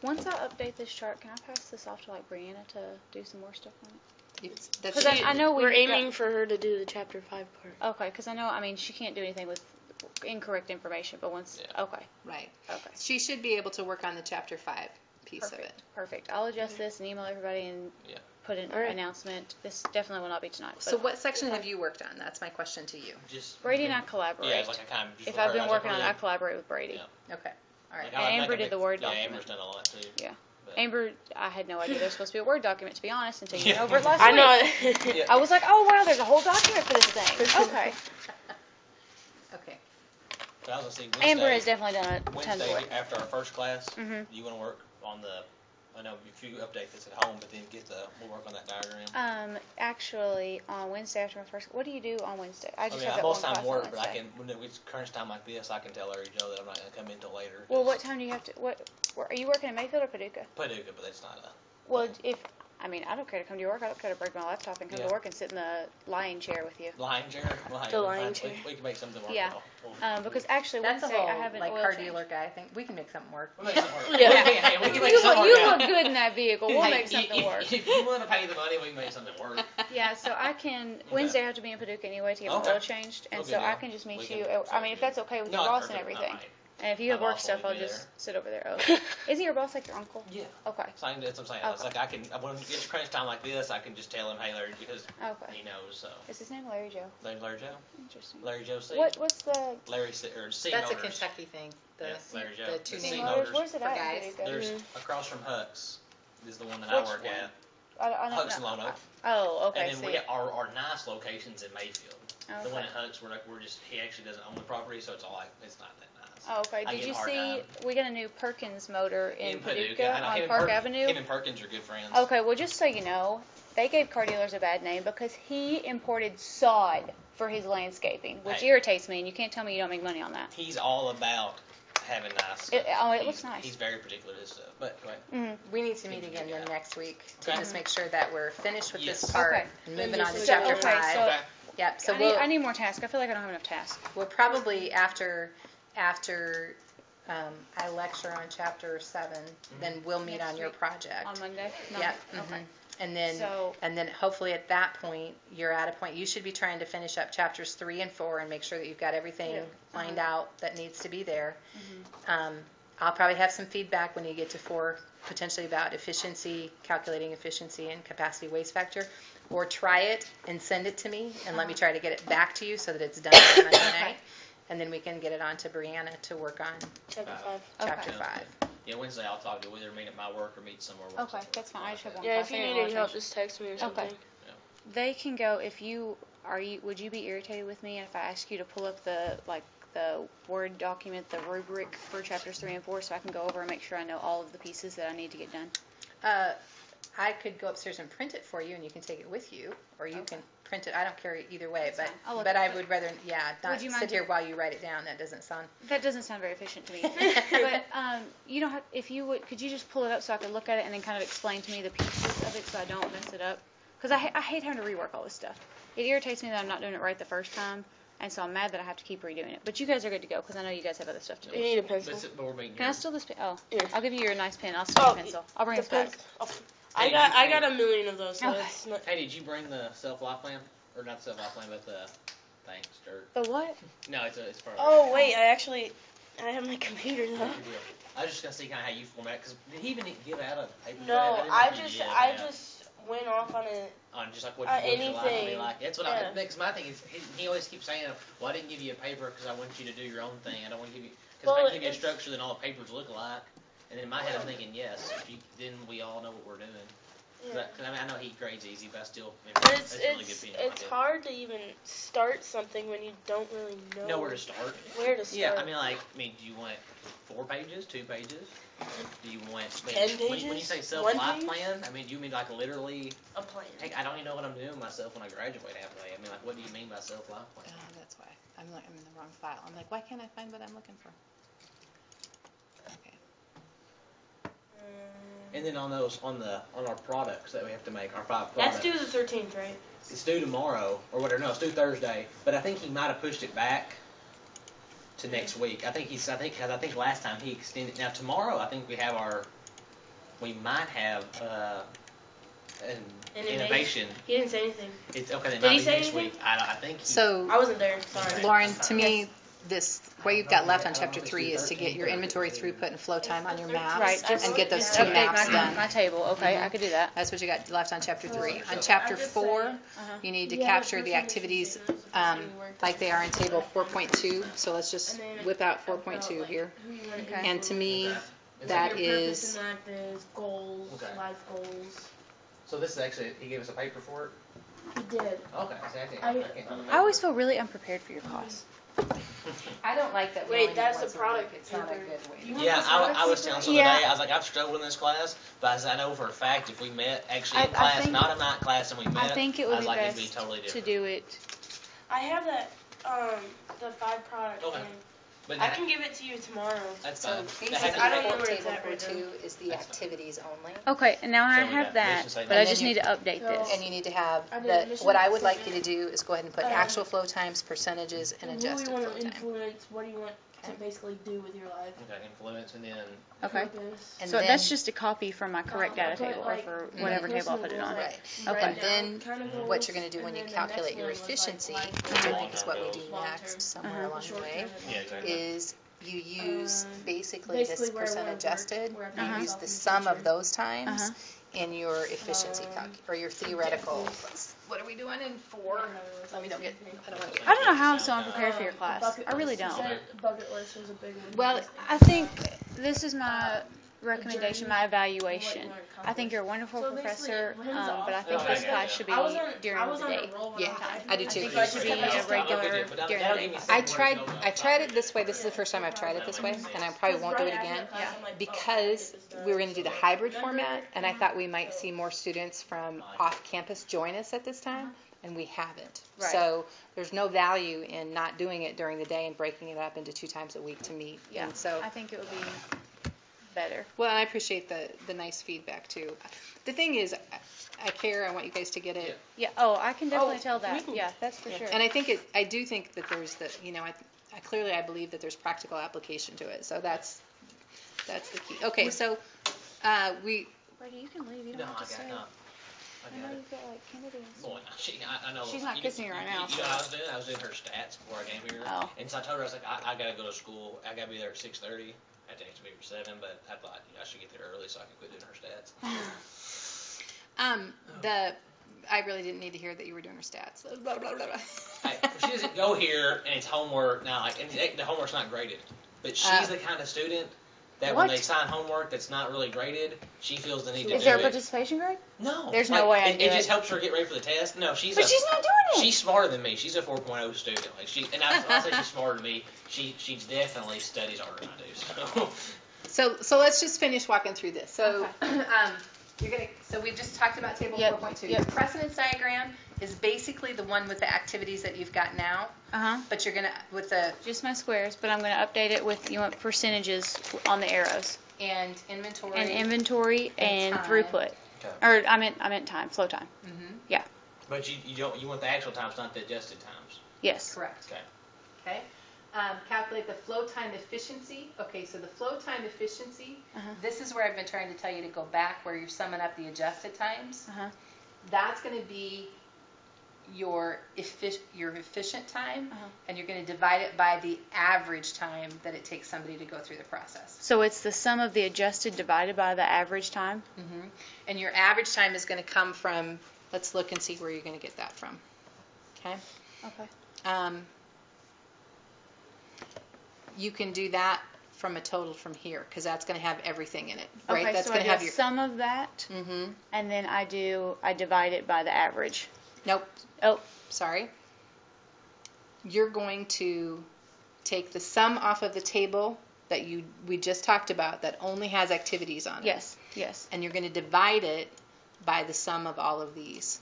Once I update this chart, can I pass this off to like Brianna to do some more stuff on it? That's 'Cause I know we're we've aiming for her to do the chapter 5 part. Okay, because I know. I mean, she can't do anything with incorrect information, but once. Yeah. Okay. right. Okay. She should be able to work on the chapter 5 piece of it. Perfect. I'll adjust this and email everybody and Yeah. put an All right. announcement. This definitely will not be tonight. So but what section have you worked on? That's my question to you. Just Brady and I collaborate. Yeah, it's like I kind of. If I've been working on it, I collaborate with Brady. Yeah. Okay. All right. Like, I And make Amber a did big- the Word Yeah, document. Amber's done a lot too. Yeah. But- Amber, I had no idea there was supposed to be a Word document, to be honest, until you Yeah. went over it last I week. know. Yeah. I was like, oh wow, there's a whole document for this thing. Okay. Okay. But I was gonna say Wednesday. Amber has definitely done a tons of Wednesday work. after our first class, Mhm. you want to work on the. I know if you update this at home, but then we'll work on that diagram. Actually, on Wednesday after my first, what do you do on Wednesday? I just have I that most one time class on work, but I Wednesday. can when it's crunch time like this, I can tell Larry Joe that I'm not gonna come in till later. Well, what time do you have to? Are you working in Mayfield or Paducah? Paducah, but that's not a. Well, I don't care to come to your work. I don't care to break my laptop and come Yeah. to work and sit in the lying chair with you. Lying chair? The lying chair. We can make something work. Yeah. Because actually That's a Wednesday whole I have an like oil car change. dealer guy. I think we can make something work. We'll make something work. Yeah. Hey, we can make You something look, work you out. look good in that vehicle. We'll Hey, make something work. If you want to pay the money, we can make something work. Yeah, so I can Wednesday I have to be in Paducah anyway to get my Okay. oil changed, and Okay, so I yeah. can just meet We you. can- I mean, if that's okay with your No, boss and perfect. everything. Alright. And if you have My work boss stuff, will I'll be just there. sit over there. Okay. Isn't your boss like your uncle? Yeah. Okay. So that's what I'm saying. It's Okay. like when it's crunch time like this, I can just tell him, hey, Larry, because Okay. he knows. So Is his name Larry Joe? Larry Joe, Interesting. Larry Joe C. What's the Larry C. or C. That's a Motors. Kentucky thing. The Yeah, Larry Joe. the The tuning C C Motors. Motors? Where's it for at? guys. in Paducah? There's Mhm. across from Huck's is the one that I Which work one? at. I don't Huck's and know. Lone Oak. Oh, okay. And then See. we got our nice locations in Mayfield. The one Okay. at Huck's, we're just he actually doesn't own the property, so it's all like it's not that nice. Oh, okay. I Did get you a hard see time. we got a new Perkins motor in Paducah I know. on Him and Park Avenue? Him and Perkins are good friends. Okay, well, just so you know, they gave car dealers a bad name because he imported sod for his landscaping, which Hey. irritates me, and you can't tell me you don't make money on that. He's all about having nice. It stuff. looks nice. He's very particular with his stuff. But go ahead. Mm-hmm. We need to meet again then next week to Okay. just make sure that we're finished with Yes. this part Okay. and moving on to So, chapter okay, 5. so- Okay. Yep. So I need more tasks. I feel like I don't have enough tasks. we'll probably after I lecture on chapter 7, then we'll meet Next on your week. project. On Monday? Yep. Okay. And then So- hopefully at that point you're at a point you should be trying to finish up chapters 3 and 4 and make sure that you've got everything Yeah. lined out that needs to be there. I'll probably have some feedback when you get to 4 potentially about efficiency, calculating efficiency and capacity waste factor, or try it and send it to me and let me try to get it back to you so that it's done on Monday night, and then we can get it on to Brianna to work on Chapter 5. chapter Okay. 5. Yeah, Wednesday I'll talk to you. We'll either meet at my work or meet somewhere. Okay, that's fine. I just have one Yeah, class. if you I need got any oil help, change. just text me or something. They can go if you would you be irritated with me if I ask you to pull up the Word document, the rubric for chapters 3 and 4, so I can go over and make sure I know all of the pieces that I need to get done? I could go upstairs and print it for you, and you can take it with you, or you can print it. I don't care either way, That's fine. I'll look but at I it. would rather, not Would you mind sit here to- while you write it down. That doesn't sound. That doesn't sound very efficient to me. But you don't have, if you would, could you just pull it up so I could look at it and then kind of explain to me the pieces of it so I don't mess it up? Because I hate having to rework all this stuff. It irritates me that I'm not doing it right the first time, and so I'm mad that I have to keep redoing it. But you guys are good to go because I know you guys have other stuff to You do. need a pencil. But we're meeting Can I here. steal this pen? Oh, Here. I'll give you your nice pen. I'll steal your pencil. I'll bring The this back. pen- oh, I got a million of those, so Okay. it's not. Hey, did you bring the self-life plan? Or not the self-life plan, but the thanks, dirt. The what? No, it's for. Oh, wait, I have my computer though. I was just gonna see kind of how you format, because did he even give out a paper? No, didn't I know if he just did, I yeah. just went off on it. On just like what you anything. like to be like. That's what Yeah. because my thing is he always keeps saying, well, I didn't give you a paper because I want you to do your own thing. I don't want to give you because Well, if I give you a it's- structure, then all the papers look alike. And in my head, I'm thinking, yes, then we all know what we're doing. Yeah. I mean, I know he grades easy, but I still. But that's a really good opinion. it's hard to even start something when you don't really know where to start. Where to start? Yeah, I mean, do you want 4 pages, 2 pages? Do you want 10 When you pages? say 1 self-life page? plan, I mean, do you mean like literally? A plan. Heck, I don't even know what I'm doing myself when I graduate halfway. I mean, like, what do you mean by self-life plan? Oh, that's why. I'm in the wrong file. I'm like, why can't I find what I'm looking for? Okay. And then on our products that we have to make, our 5 That's products. due the 13th, right? It's due tomorrow or whatever. No, it's due Thursday. But I think he might have pushed it back to next week. I think last time he extended. Now tomorrow, I think we might have an innovation. He didn't say anything. It's okay. Then Did he might be say next anything? week. I think. So, I wasn't there. Sorry. Lauren, to me, what you've got left on chapter 3 is to get your inventory throughut and flow time on your maps Right, just and get those just 2 update maps my done. table. Okay, I could do that. That's what you got left on chapter 3. On chapter 4, you need to capture the activities like they are in table 4.2. So let's just whip out 4.2 here. Okay. And to me, Is that Your purpose is, in life is goals, Okay. life goals. So this is actually he gave us a paper for it. He did. Okay, exactly. I always feel really unprepared for your class. I don't like that. Wait, that's the product It's not a paper. good way. You want Yeah, the product I was paper? telling someone today, I was like, I've struggled in this class, but as I know for a fact, if we met actually in I class, think- not a night class, and we met, I think it would was be like, best it'd be totally to different. do it. I have that, the 5 product Okay. thing. But I can give it to you tomorrow. that's So fine. basically, That has to I be- don't know where table it's at right 4.2 is the That's fine. activities only. Okay, and now I So we have got that, mission statement. but I And just then need to update So- this. And you need to have, I did mission what I would like you statement. to do is go ahead and put actual flow times, percentages, and Who do adjusted you want flow to time. influence? What do you want to basically do with your life? Okay, influence, and then Okay. Purpose. And So then- that's just a copy from my correct I'll data put, table, or like, for Mhm. whatever table I put it personal on. goals, Right. like, Okay. write And down kind of what goals, you're going to do when and you then the calculate next your one was, like, efficiency, life which I goals, think is what we do long next term, somewhere along the short way, term, Yeah, exactly. is you use basically basically this where I percent wanna work, adjusted, where I you find use myself the in the sum of future. those times Uh-huh. in your efficiency or your theoretical. What are we doing in 4? Let me don't get, I don't want to get. I don't know how I'm so unprepared for your class. I really don't. Bucket list was a big one. Well, I think this is my recommendation, my evaluation. I think you're a wonderful So professor, basically, hands off. but I think Oh, this yeah, class yeah. should be I was during on the a day. roll when Yeah, was I do too. I think it should be a regular during the day. I tried it this way. This is the first time I've tried it this way, and I probably won't do it again because we were going to do the hybrid format, and I thought we might see more students from off-campus join us at this time, and we haven't. Right. So there's no value in not doing it during the day and breaking it up into 2 times a week to meet. Yeah, And so, I think it would be better. well, I appreciate the nice feedback too. The thing is, I care. I want you guys to get it. Yeah. Oh, I can definitely tell we that. can- Yeah, that's for sure. And I do think that there's I believe that there's practical application to it. So that's the key. Okay, so we Brady, you can leave. You don't no, have I to stay. got no. I I know got it. you've got like Kennedy and stuff. Boy, I know. She's not kissing you right now, You know what I was doing? I was doing her stats before I came here. Oh. And so I told her, I was like, I gotta go to school. I gotta be there at 6:30. I had to actually be here for 7, but I thought I should get there early so I can quit doing her stats. I really didn't need to hear that you were doing her stats. Blah, blah, blah, blah. She doesn't go here and it's homework now. Like, and the homework's not graded, but she's the kind of student that when What? they sign homework that's not really graded, she feels the need to Is do there a it. participation grade? No, There's no way I'd do it just it. helps her get ready for the test. No, But she's not doing it. She's smarter than me. She's a 4.0 student. Like I'll say she's smarter than me. She definitely studies harder than I do. So let's just finish walking through this. So Okay. so we just talked about table Yep, 4.2. yep. The precedence diagram is basically the one with the activities that you've got now, but you're gonna with the Just my squares, but I'm going to update it with percentages on the arrows and inventory and inventory and time. throughput. Okay. Or I meant time, flow time. Mhm. Yeah. But you want the actual times, not the adjusted times. Yes. Correct. Okay. Okay. Calculate the flow time efficiency. Okay, so the flow time efficiency, this is where I've been trying to tell you to go back where you're summing up the adjusted times. Uh-huh. That's going to be your efficient time, and you're going to divide it by the average time that it takes somebody to go through the process. So it's the sum of the adjusted divided by the average time. And your average time is going to come from, let's look and see where you're going to get that from. Okay? Okay. You can do that from a total from here, because that's going to have everything in it, right? Okay, That's so going I to have do your. some of that, Mm-hmm. and then I divide it by the average. Nope. Oh. Sorry. You're going to take the sum off of the table that we just talked about that only has activities on it. Yes. And you're going to divide it by the sum of all of these.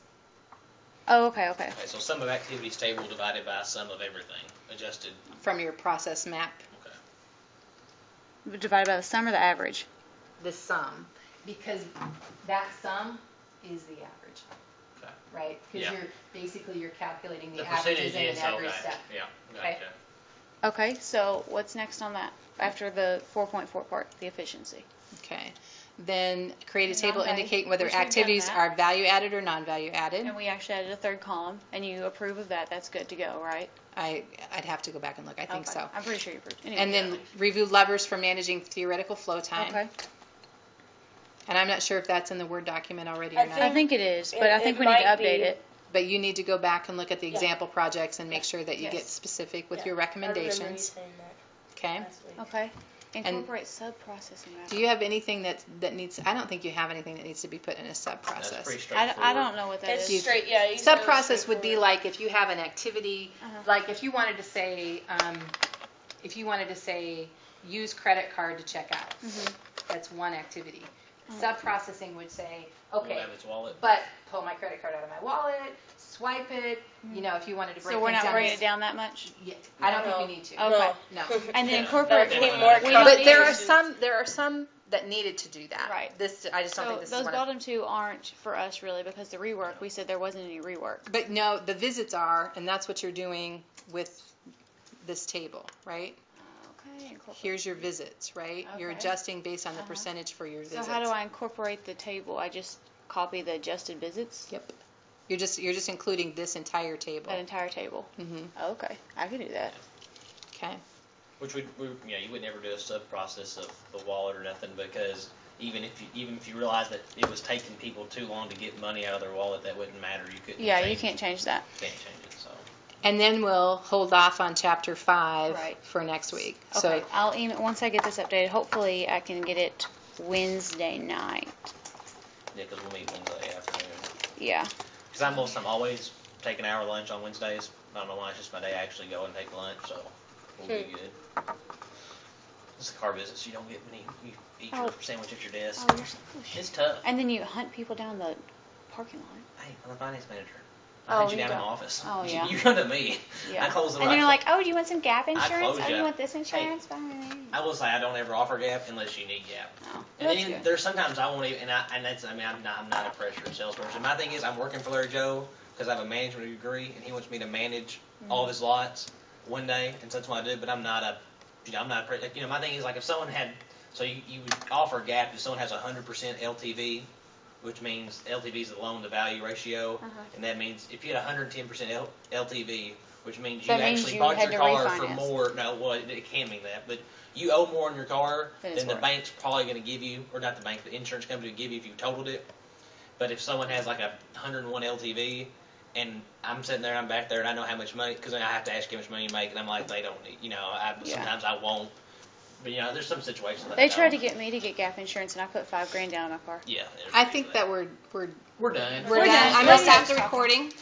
Oh, okay. Okay, so sum of activities table divided by sum of everything, adjusted. From your process map. Okay. Divided by the sum or the average? The sum. Because that sum is the average. Okay. Right? Because Yeah. you're calculating the, The averages percentage in is every okay. step. Yeah, Okay. gotcha. Okay, so what's next on that? After the 4.4 part, the efficiency. Okay. Then create a table Non-value. indicating whether We should have done activities that. are value added or non-value added. And we actually added a third column, and you approve of that. That's good to go, right? I'd have to go back and look. I think Okay. so. I'm pretty sure you approved. Anyway. And then review levers for managing theoretical flow time. Okay. And I'm not sure if that's in the Word document already or I not. I think it is, but I think it we need to might update be. it. But you need to go back and look at the Yeah. example projects and make sure that you Yes. get specific with Yeah. your I remember you recommendations. saying that Okay. last week. Okay. Incorporate sub-processing. Do you have anything that needs? I don't think you have anything that needs to be put in a sub That's process. pretty straightforward. I don't know what that It's is. straight, yeah. you said Sub it was process would be straightforward. like if you have an activity, Uh-huh. like if you wanted to say, use credit card to check out. Mhm. That's one activity. Mm-hmm. Sub processing would say, We'll okay, have its wallet. but pull my credit card out of my wallet, swipe it. You know, if you wanted to break So we're things not down. breaking it down that much? Yeah, I don't No. think we need to. Okay. No. And then Yeah. incorporate. That would be be more more But But there are complicated. some that needed to do that. Right. This I just don't So think this those is one bottom two aren't for us really because the rework, we said there wasn't any rework. But no, the visits are, and that's what you're doing with this table, right? Okay. Incorporate. Here's your visits, right? You're Okay. adjusting based on the Uh-huh. percentage for your So visits. how do I incorporate the table? I just copy the adjusted visits, Yep. You're just including this entire table. that entire table. Mm-hmm. Okay, I can do that. Okay. Which you would never do a sub process of the wallet or nothing, because even if you realize that it was taking people too long to get money out of their wallet, that wouldn't matter. You couldn't. Yeah, change you can't change that. Can't change it. So. And then we'll hold off on chapter 5 Right. for next week. Okay, So I'll email once I get this updated. Hopefully, I can get it Wednesday night. Yeah, because we'll meet Wednesday afternoon. Yeah. Because I'm always take an hour lunch on Wednesdays. I don't know why. It's just my day. I actually go and take lunch, so we'll be good. It's the car business. You don't get many. You eat your sandwich at your desk. Oh, you're so It's tough. And then you hunt people down the parking lot. Hey, I'm the finance manager. Oh, I hunt you you down in the don't. office. Oh, yeah. You come to me. Yeah. I close the And then right you're like, oh, do you want some Gap insurance? close Oh, ya. you want this insurance? Fine. I will say I don't ever offer Gap unless you need Gap. Oh, And that's then good. there's sometimes I won't even, I'm not a pressured salesperson. My thing is I'm working for Larry Joe because I have a management degree and he wants me to manage all of his lots one day, and so that's what I do. But I'm not a, my thing is like if someone had, so you would offer Gap if someone has 100% LTV, which means LTV is the loan to value ratio, and that means if you had 110% LTV, which means you That means actually you bought had your to car for refinance. more. No, well, it can mean that, but you owe more on your car Than it's than the worth. bank's probably going to give you, or not the bank, the insurance company would give you if you totaled it. But if someone has like a 101 LTV, and I'm sitting there, I'm back there, and I know how much money, because I have to ask how much money you make, and I'm like, they don't need, Yeah. sometimes I won't. But there's some situations that They I tried to don't. get me to get Gap insurance, and I put $5,000 down on my car. Yeah. I think that we're we're done. done. We're I done. must We're stop the done. recording.